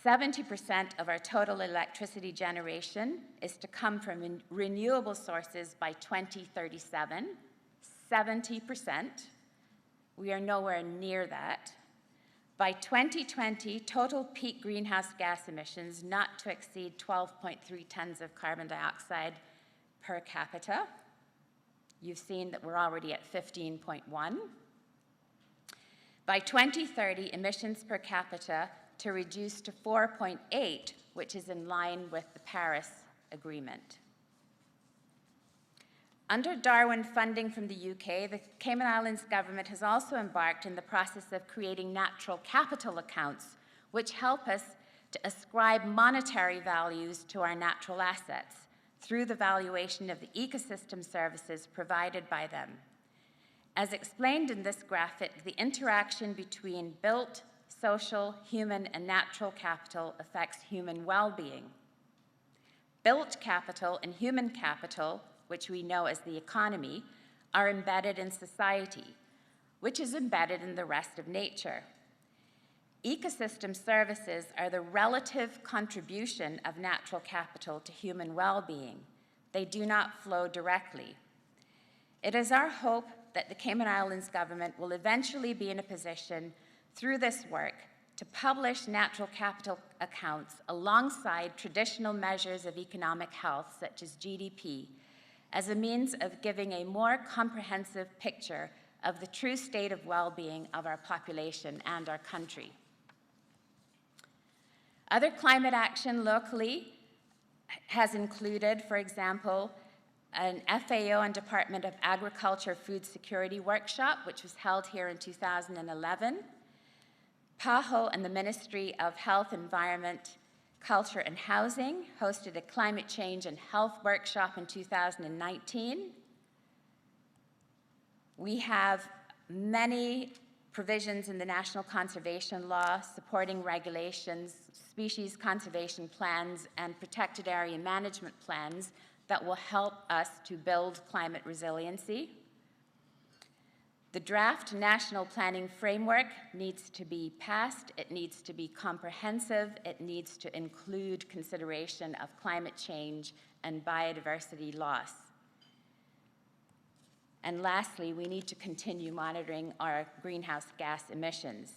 70% of our total electricity generation is to come from renewable sources by 2037. 70%. We are nowhere near that. By 2020, total peak greenhouse gas emissions not to exceed 12.3 tons of carbon dioxide per capita. You've seen that we're already at 15.1. By 2030, emissions per capita to reduce to 4.8, which is in line with the Paris Agreement. Under Darwin funding from the UK, the Cayman Islands government has also embarked in the process of creating natural capital accounts, which help us to ascribe monetary values to our natural assets through the valuation of the ecosystem services provided by them. As explained in this graphic, the interaction between built, social, human, and natural capital affects human well-being. Built capital and human capital, which we know as the economy, are embedded in society, which is embedded in the rest of nature. Ecosystem services are the relative contribution of natural capital to human well-being. They do not flow directly. It is our hope that the Cayman Islands government will eventually be in a position, through this work, to publish natural capital accounts alongside traditional measures of economic health, such as GDP, as a means of giving a more comprehensive picture of the true state of well-being of our population and our country. Other climate action locally has included, for example, an FAO and Department of Agriculture Food Security workshop, which was held here in 2011. PAHO and the Ministry of Health, Environment, Culture and Housing hosted a climate change and health workshop in 2019. We have many provisions in the National Conservation Law supporting regulations, species conservation plans, and protected area management plans that will help us to build climate resiliency. The draft National Planning Framework needs to be passed, it needs to be comprehensive, it needs to include consideration of climate change and biodiversity loss. And lastly, we need to continue monitoring our greenhouse gas emissions.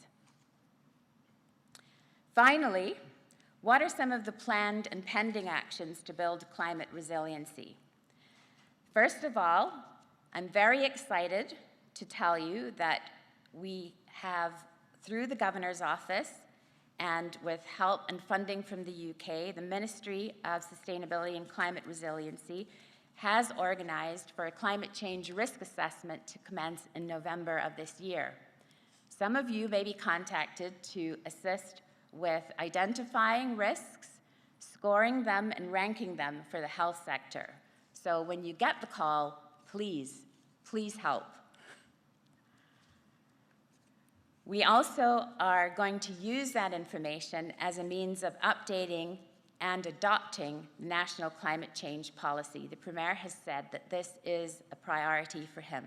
Finally, what are some of the planned and pending actions to build climate resiliency? First of all, I'm very excited to tell you that we have, through the Governor's Office and with help and funding from the UK, the Ministry of Sustainability and Climate Resiliency has organized for a climate change risk assessment to commence in November of this year. Some of you may be contacted to assist with identifying risks, scoring them, and ranking them for the health sector. So when you get the call, please help. We also are going to use that information as a means of updating and adopting national climate change policy. The Premier has said that this is a priority for him.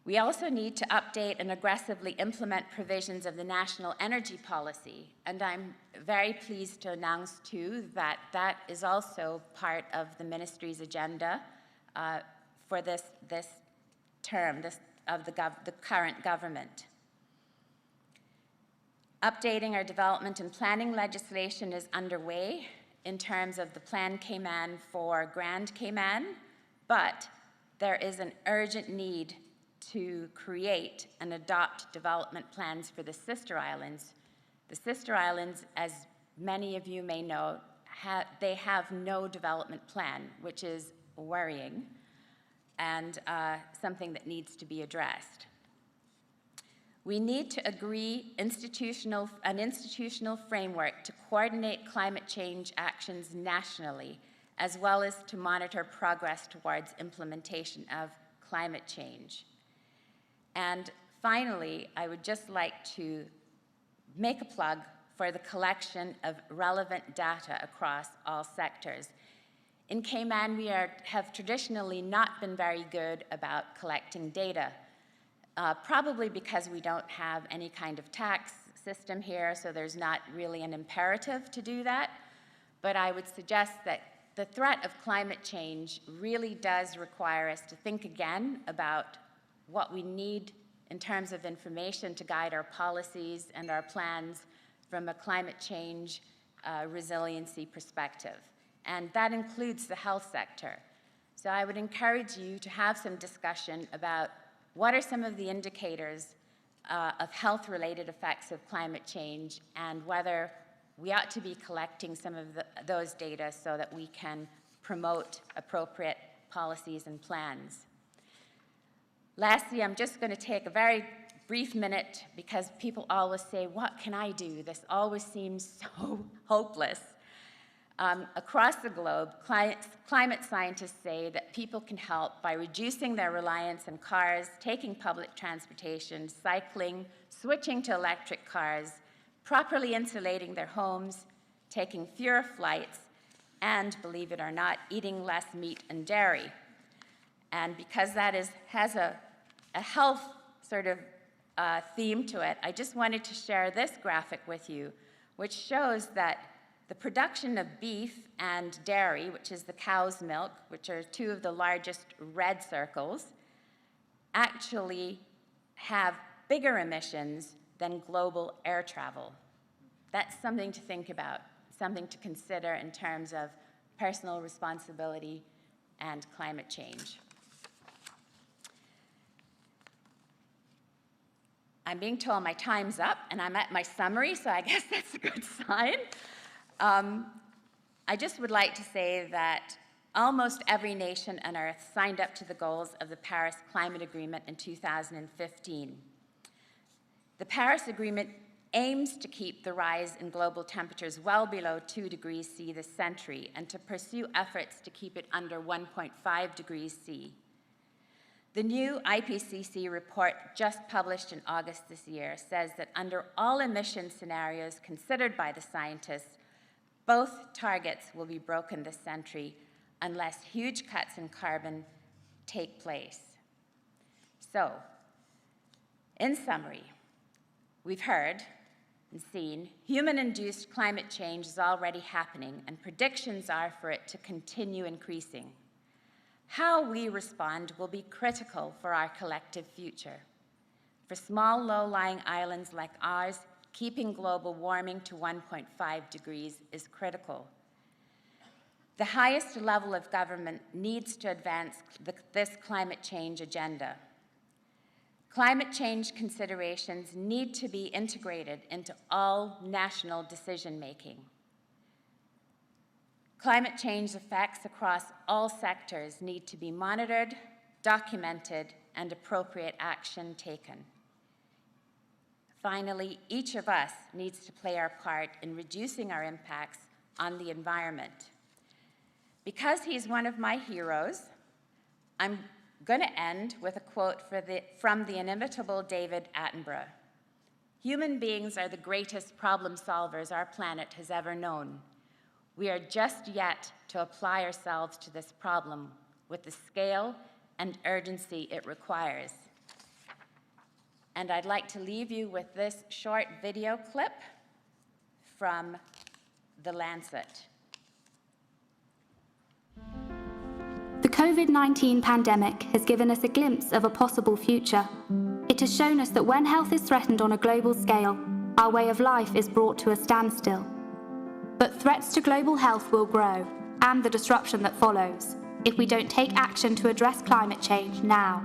We also need to update and aggressively implement provisions of the national energy policy, and I'm very pleased to announce too that that is also part of the ministry's agenda for this term of the current government. Updating our development and planning legislation is underway in terms of the Plan Cayman for Grand Cayman, but there is an urgent need to create and adopt development plans for the sister islands. The sister islands, as many of you may know, they have no development plan, which is worrying and something that needs to be addressed. We need to agree an institutional framework to coordinate climate change actions nationally, as well as to monitor progress towards implementation of climate change. And finally, I would just like to make a plug for the collection of relevant data across all sectors. In Cayman, we have traditionally not been very good about collecting data, probably because we don't have any kind of tax system here, so there's not really an imperative to do that. But I would suggest that the threat of climate change really does require us to think again about what we need in terms of information to guide our policies and our plans from a climate change resiliency perspective. And that includes the health sector. So I would encourage you to have some discussion about what are some of the indicators of health-related effects of climate change and whether we ought to be collecting some of those data so that we can promote appropriate policies and plans. Lastly, I'm just going to take a very brief minute because people always say, what can I do? This always seems so hopeless. Across the globe, climate scientists say that people can help by reducing their reliance on cars, taking public transportation, cycling, switching to electric cars, properly insulating their homes, taking fewer flights, and, believe it or not, eating less meat and dairy. And because that has a health sort of theme to it, I just wanted to share this graphic with you, which shows that the production of beef and dairy, which is the cow's milk, which are two of the largest red circles, actually have bigger emissions than global air travel. That's something to think about, something to consider in terms of personal responsibility and climate change. I'm being told my time's up, and I'm at my summary, so I guess that's a good sign. I just would like to say that almost every nation on Earth signed up to the goals of the Paris Climate Agreement in 2015. The Paris Agreement aims to keep the rise in global temperatures well below 2 degrees C this century and to pursue efforts to keep it under 1.5 degrees C. The new IPCC report just published in August this year says that under all emission scenarios considered by the scientists, both targets will be broken this century unless huge cuts in carbon take place. So, in summary, we've heard and seen, human-induced climate change is already happening, and predictions are for it to continue increasing. How we respond will be critical for our collective future. For small, low-lying islands like ours, keeping global warming to 1.5 degrees is critical. The highest level of government needs to advance this climate change agenda. Climate change considerations need to be integrated into all national decision-making. Climate change effects across all sectors need to be monitored, documented, and appropriate action taken. Finally, each of us needs to play our part in reducing our impacts on the environment. Because he's one of my heroes, I'm going to end with a quote from the inimitable David Attenborough. Human beings are the greatest problem solvers our planet has ever known. We are just yet to apply ourselves to this problem with the scale and urgency it requires. And I'd like to leave you with this short video clip from The Lancet. The COVID-19 pandemic has given us a glimpse of a possible future. It has shown us that when health is threatened on a global scale, our way of life is brought to a standstill. But threats to global health will grow, and the disruption that follows, if we don't take action to address climate change now.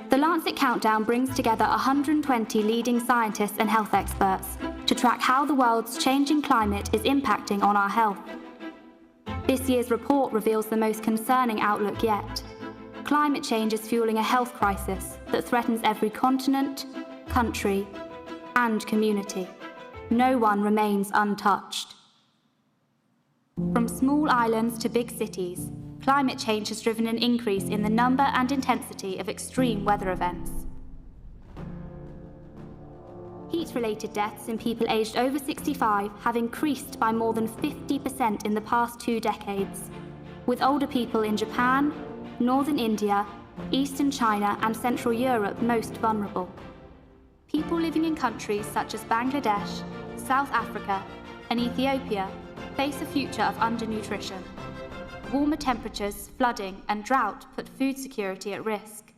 The Lancet Countdown brings together 120 leading scientists and health experts to track how the world's changing climate is impacting on our health. This year's report reveals the most concerning outlook yet. Climate change is fueling a health crisis that threatens every continent, country, and community. No one remains untouched. From small islands to big cities, climate change has driven an increase in the number and intensity of extreme weather events. Heat-related deaths in people aged over 65 have increased by more than 50% in the past 2 decades, with older people in Japan, northern India, eastern China, and Central Europe most vulnerable. People living in countries such as Bangladesh, South Africa, and Ethiopia face a future of undernutrition. Warmer temperatures, flooding, and drought put food security at risk.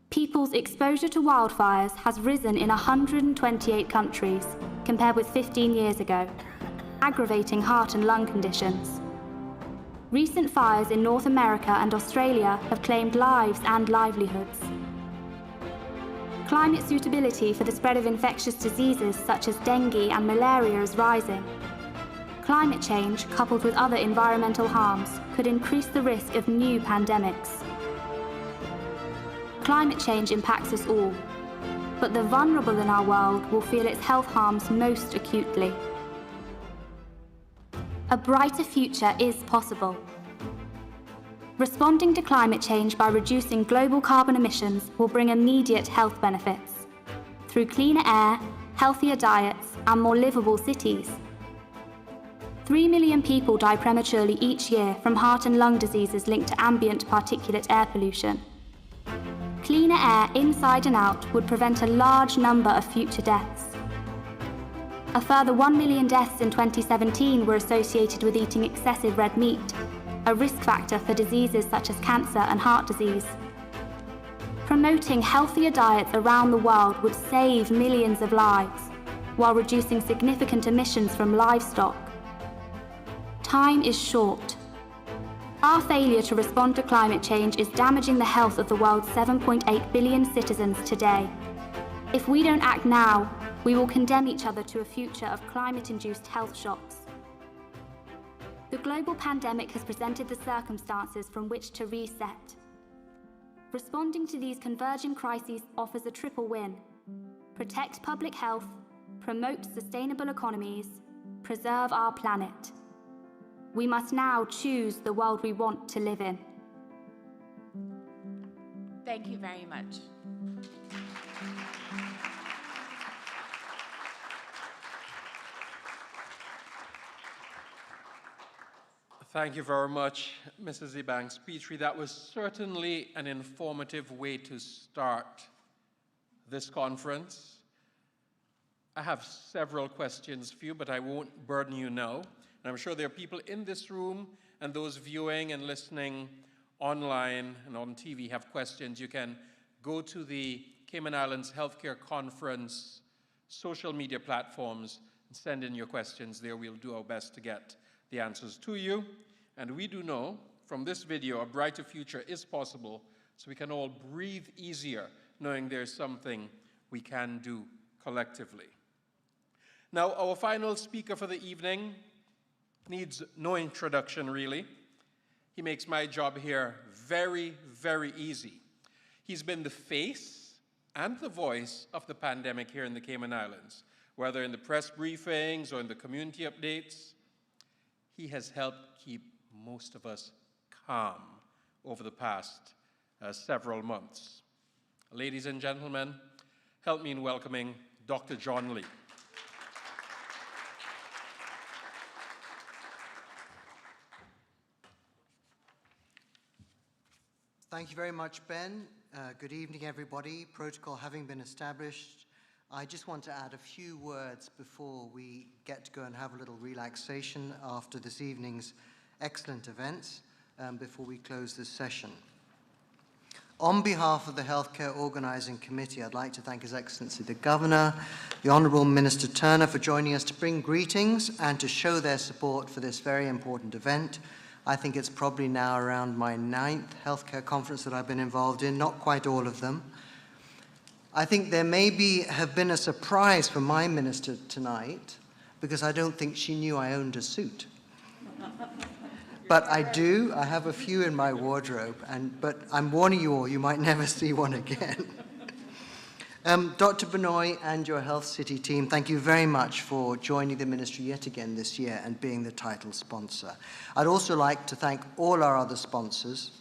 People's exposure to wildfires has risen in 128 countries, compared with 15 years ago, aggravating heart and lung conditions. Recent fires in North America and Australia have claimed lives and livelihoods. Climate suitability for the spread of infectious diseases such as dengue and malaria is rising. Climate change, coupled with other environmental harms, could increase the risk of new pandemics. Climate change impacts us all, but the vulnerable in our world will feel its health harms most acutely. A brighter future is possible. Responding to climate change by reducing global carbon emissions will bring immediate health benefits through cleaner air, healthier diets, and more livable cities. 3 million people die prematurely each year from heart and lung diseases linked to ambient particulate air pollution. Cleaner air inside and out would prevent a large number of future deaths. A further 1 million deaths in 2017 were associated with eating excessive red meat, a risk factor for diseases such as cancer and heart disease. Promoting healthier diets around the world would save millions of lives, while reducing significant emissions from livestock. Time is short. Our failure to respond to climate change is damaging the health of the world's 7.8 billion citizens today. If we don't act now, we will condemn each other to a future of climate-induced health shocks. The global pandemic has presented the circumstances from which to reset. Responding to these converging crises offers a triple win: protect public health, promote sustainable economies, preserve our planet. We must now choose the world we want to live in. Thank you very much. Thank you very much, Mrs. Ebanks-Petrie. That was certainly an informative way to start this conference. I have several questions for you, but I won't burden you now. And I'm sure there are people in this room and those viewing and listening online and on TV have questions. You can go to the Cayman Islands Healthcare Conference social media platforms and send in your questions there. We'll do our best to get the answers to you. And we do know from this video a brighter future is possible, so we can all breathe easier knowing there's something we can do collectively. Now, our final speaker for the evening needs no introduction, really. He makes my job here very, very easy. He's been the face and the voice of the pandemic here in the Cayman Islands, whether in the press briefings or in the community updates. He has helped keep most of us calm over the past several months. Ladies and gentlemen, help me in welcoming Dr. John Lee. Thank you very much, Ben. Good evening, everybody. Protocol having been established, I just want to add a few words before we get to go and have a little relaxation after this evening's excellent events, before we close this session. On behalf of the Healthcare Organizing Committee, I'd like to thank His Excellency the Governor, the Honourable Minister Turner for joining us to bring greetings and to show their support for this very important event. I think it's probably now around my 9th healthcare conference that I've been involved in, not quite all of them. I think there have been a surprise for my minister tonight, because I don't think she knew I owned a suit. But I do, I have a few in my wardrobe, but I'm warning you all, you might never see one again. Dr. Binoy and your Health City team, thank you very much for joining the ministry yet again this year and being the title sponsor. I'd also like to thank all our other sponsors,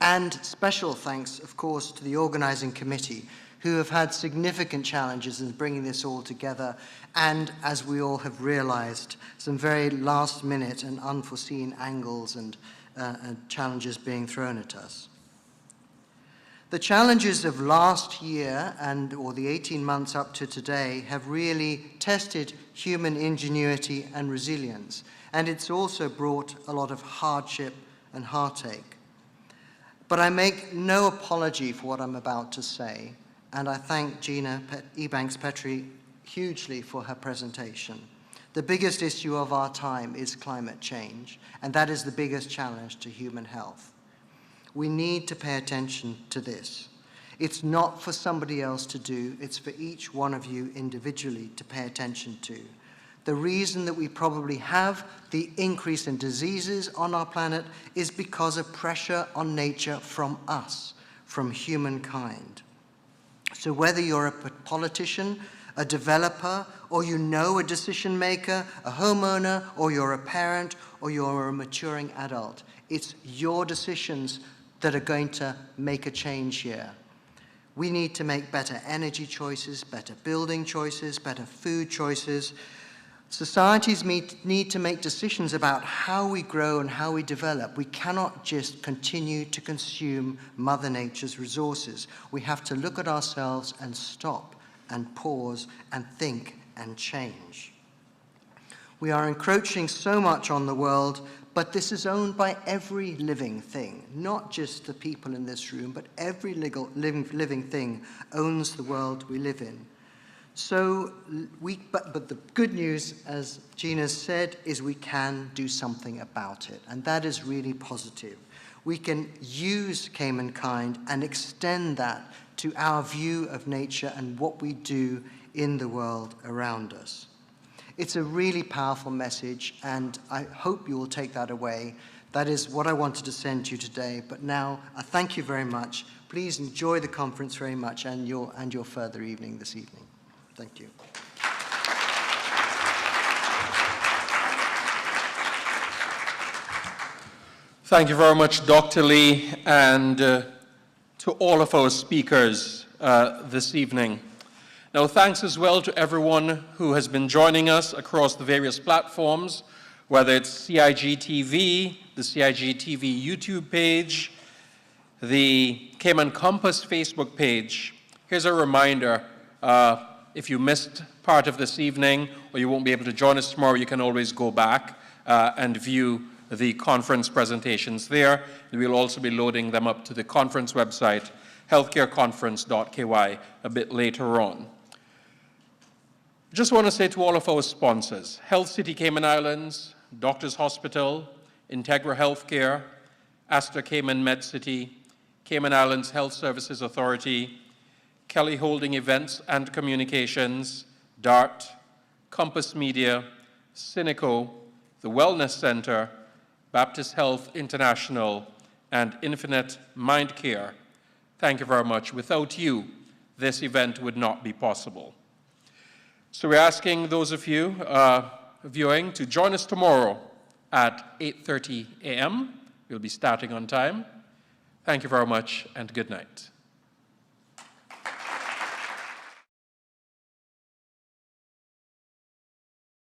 and special thanks, of course, to the organizing committee, who have had significant challenges in bringing this all together, and as we all have realized, some very last-minute and unforeseen angles and challenges being thrown at us. The challenges of last year or the 18 months up to today have really tested human ingenuity and resilience, and it's also brought a lot of hardship and heartache. But I make no apology for what I'm about to say, and I thank Gina Ebanks-Petrie hugely for her presentation. The biggest issue of our time is climate change, and that is the biggest challenge to human health. We need to pay attention to this. It's not for somebody else to do, it's for each one of you individually to pay attention to. The reason that we probably have the increase in diseases on our planet is because of pressure on nature from us, from humankind. So whether you're a politician, a developer, or you know a decision maker, a homeowner, or you're a parent, or you're a maturing adult, it's your decisions that are going to make a change here. We need to make better energy choices, better building choices, better food choices. Societies need to make decisions about how we grow and how we develop. We cannot just continue to consume Mother Nature's resources. We have to look at ourselves and stop and pause and think and change. We are encroaching so much on the world, but this is owned by every living thing, not just the people in this room, but every living thing owns the world we live in. So, but the good news, as Gina said, is we can do something about it, and that is really positive. We can use Caymankind and extend that to our view of nature and what we do in the world around us. It's a really powerful message, and I hope you will take that away. That is what I wanted to send you today, but now I thank you very much. Please enjoy the conference very much and your further evening this evening. Thank you. Thank you very much, Dr. Lee, and to all of our speakers this evening. Now, thanks as well to everyone who has been joining us across the various platforms, whether it's CIG TV, the CIG TV YouTube page, the Cayman Compass Facebook page. Here's a reminder, If you missed part of this evening or you won't be able to join us tomorrow, you can always go back and view the conference presentations there. We'll also be loading them up to the conference website, healthcareconference.ky, a bit later on. Just want to say to all of our sponsors, Health City Cayman Islands, Doctors Hospital, Integra Healthcare, Astor Cayman MedCity, Cayman Islands Health Services Authority, Kelly Holding Events and Communications, DART, Compass Media, Cineco, the Wellness Center, Baptist Health International, and Infinite Mind Care. Thank you very much. Without you, this event would not be possible. So we're asking those of you viewing to join us tomorrow at 8:30 a.m. We'll be starting on time. Thank you very much, and good night.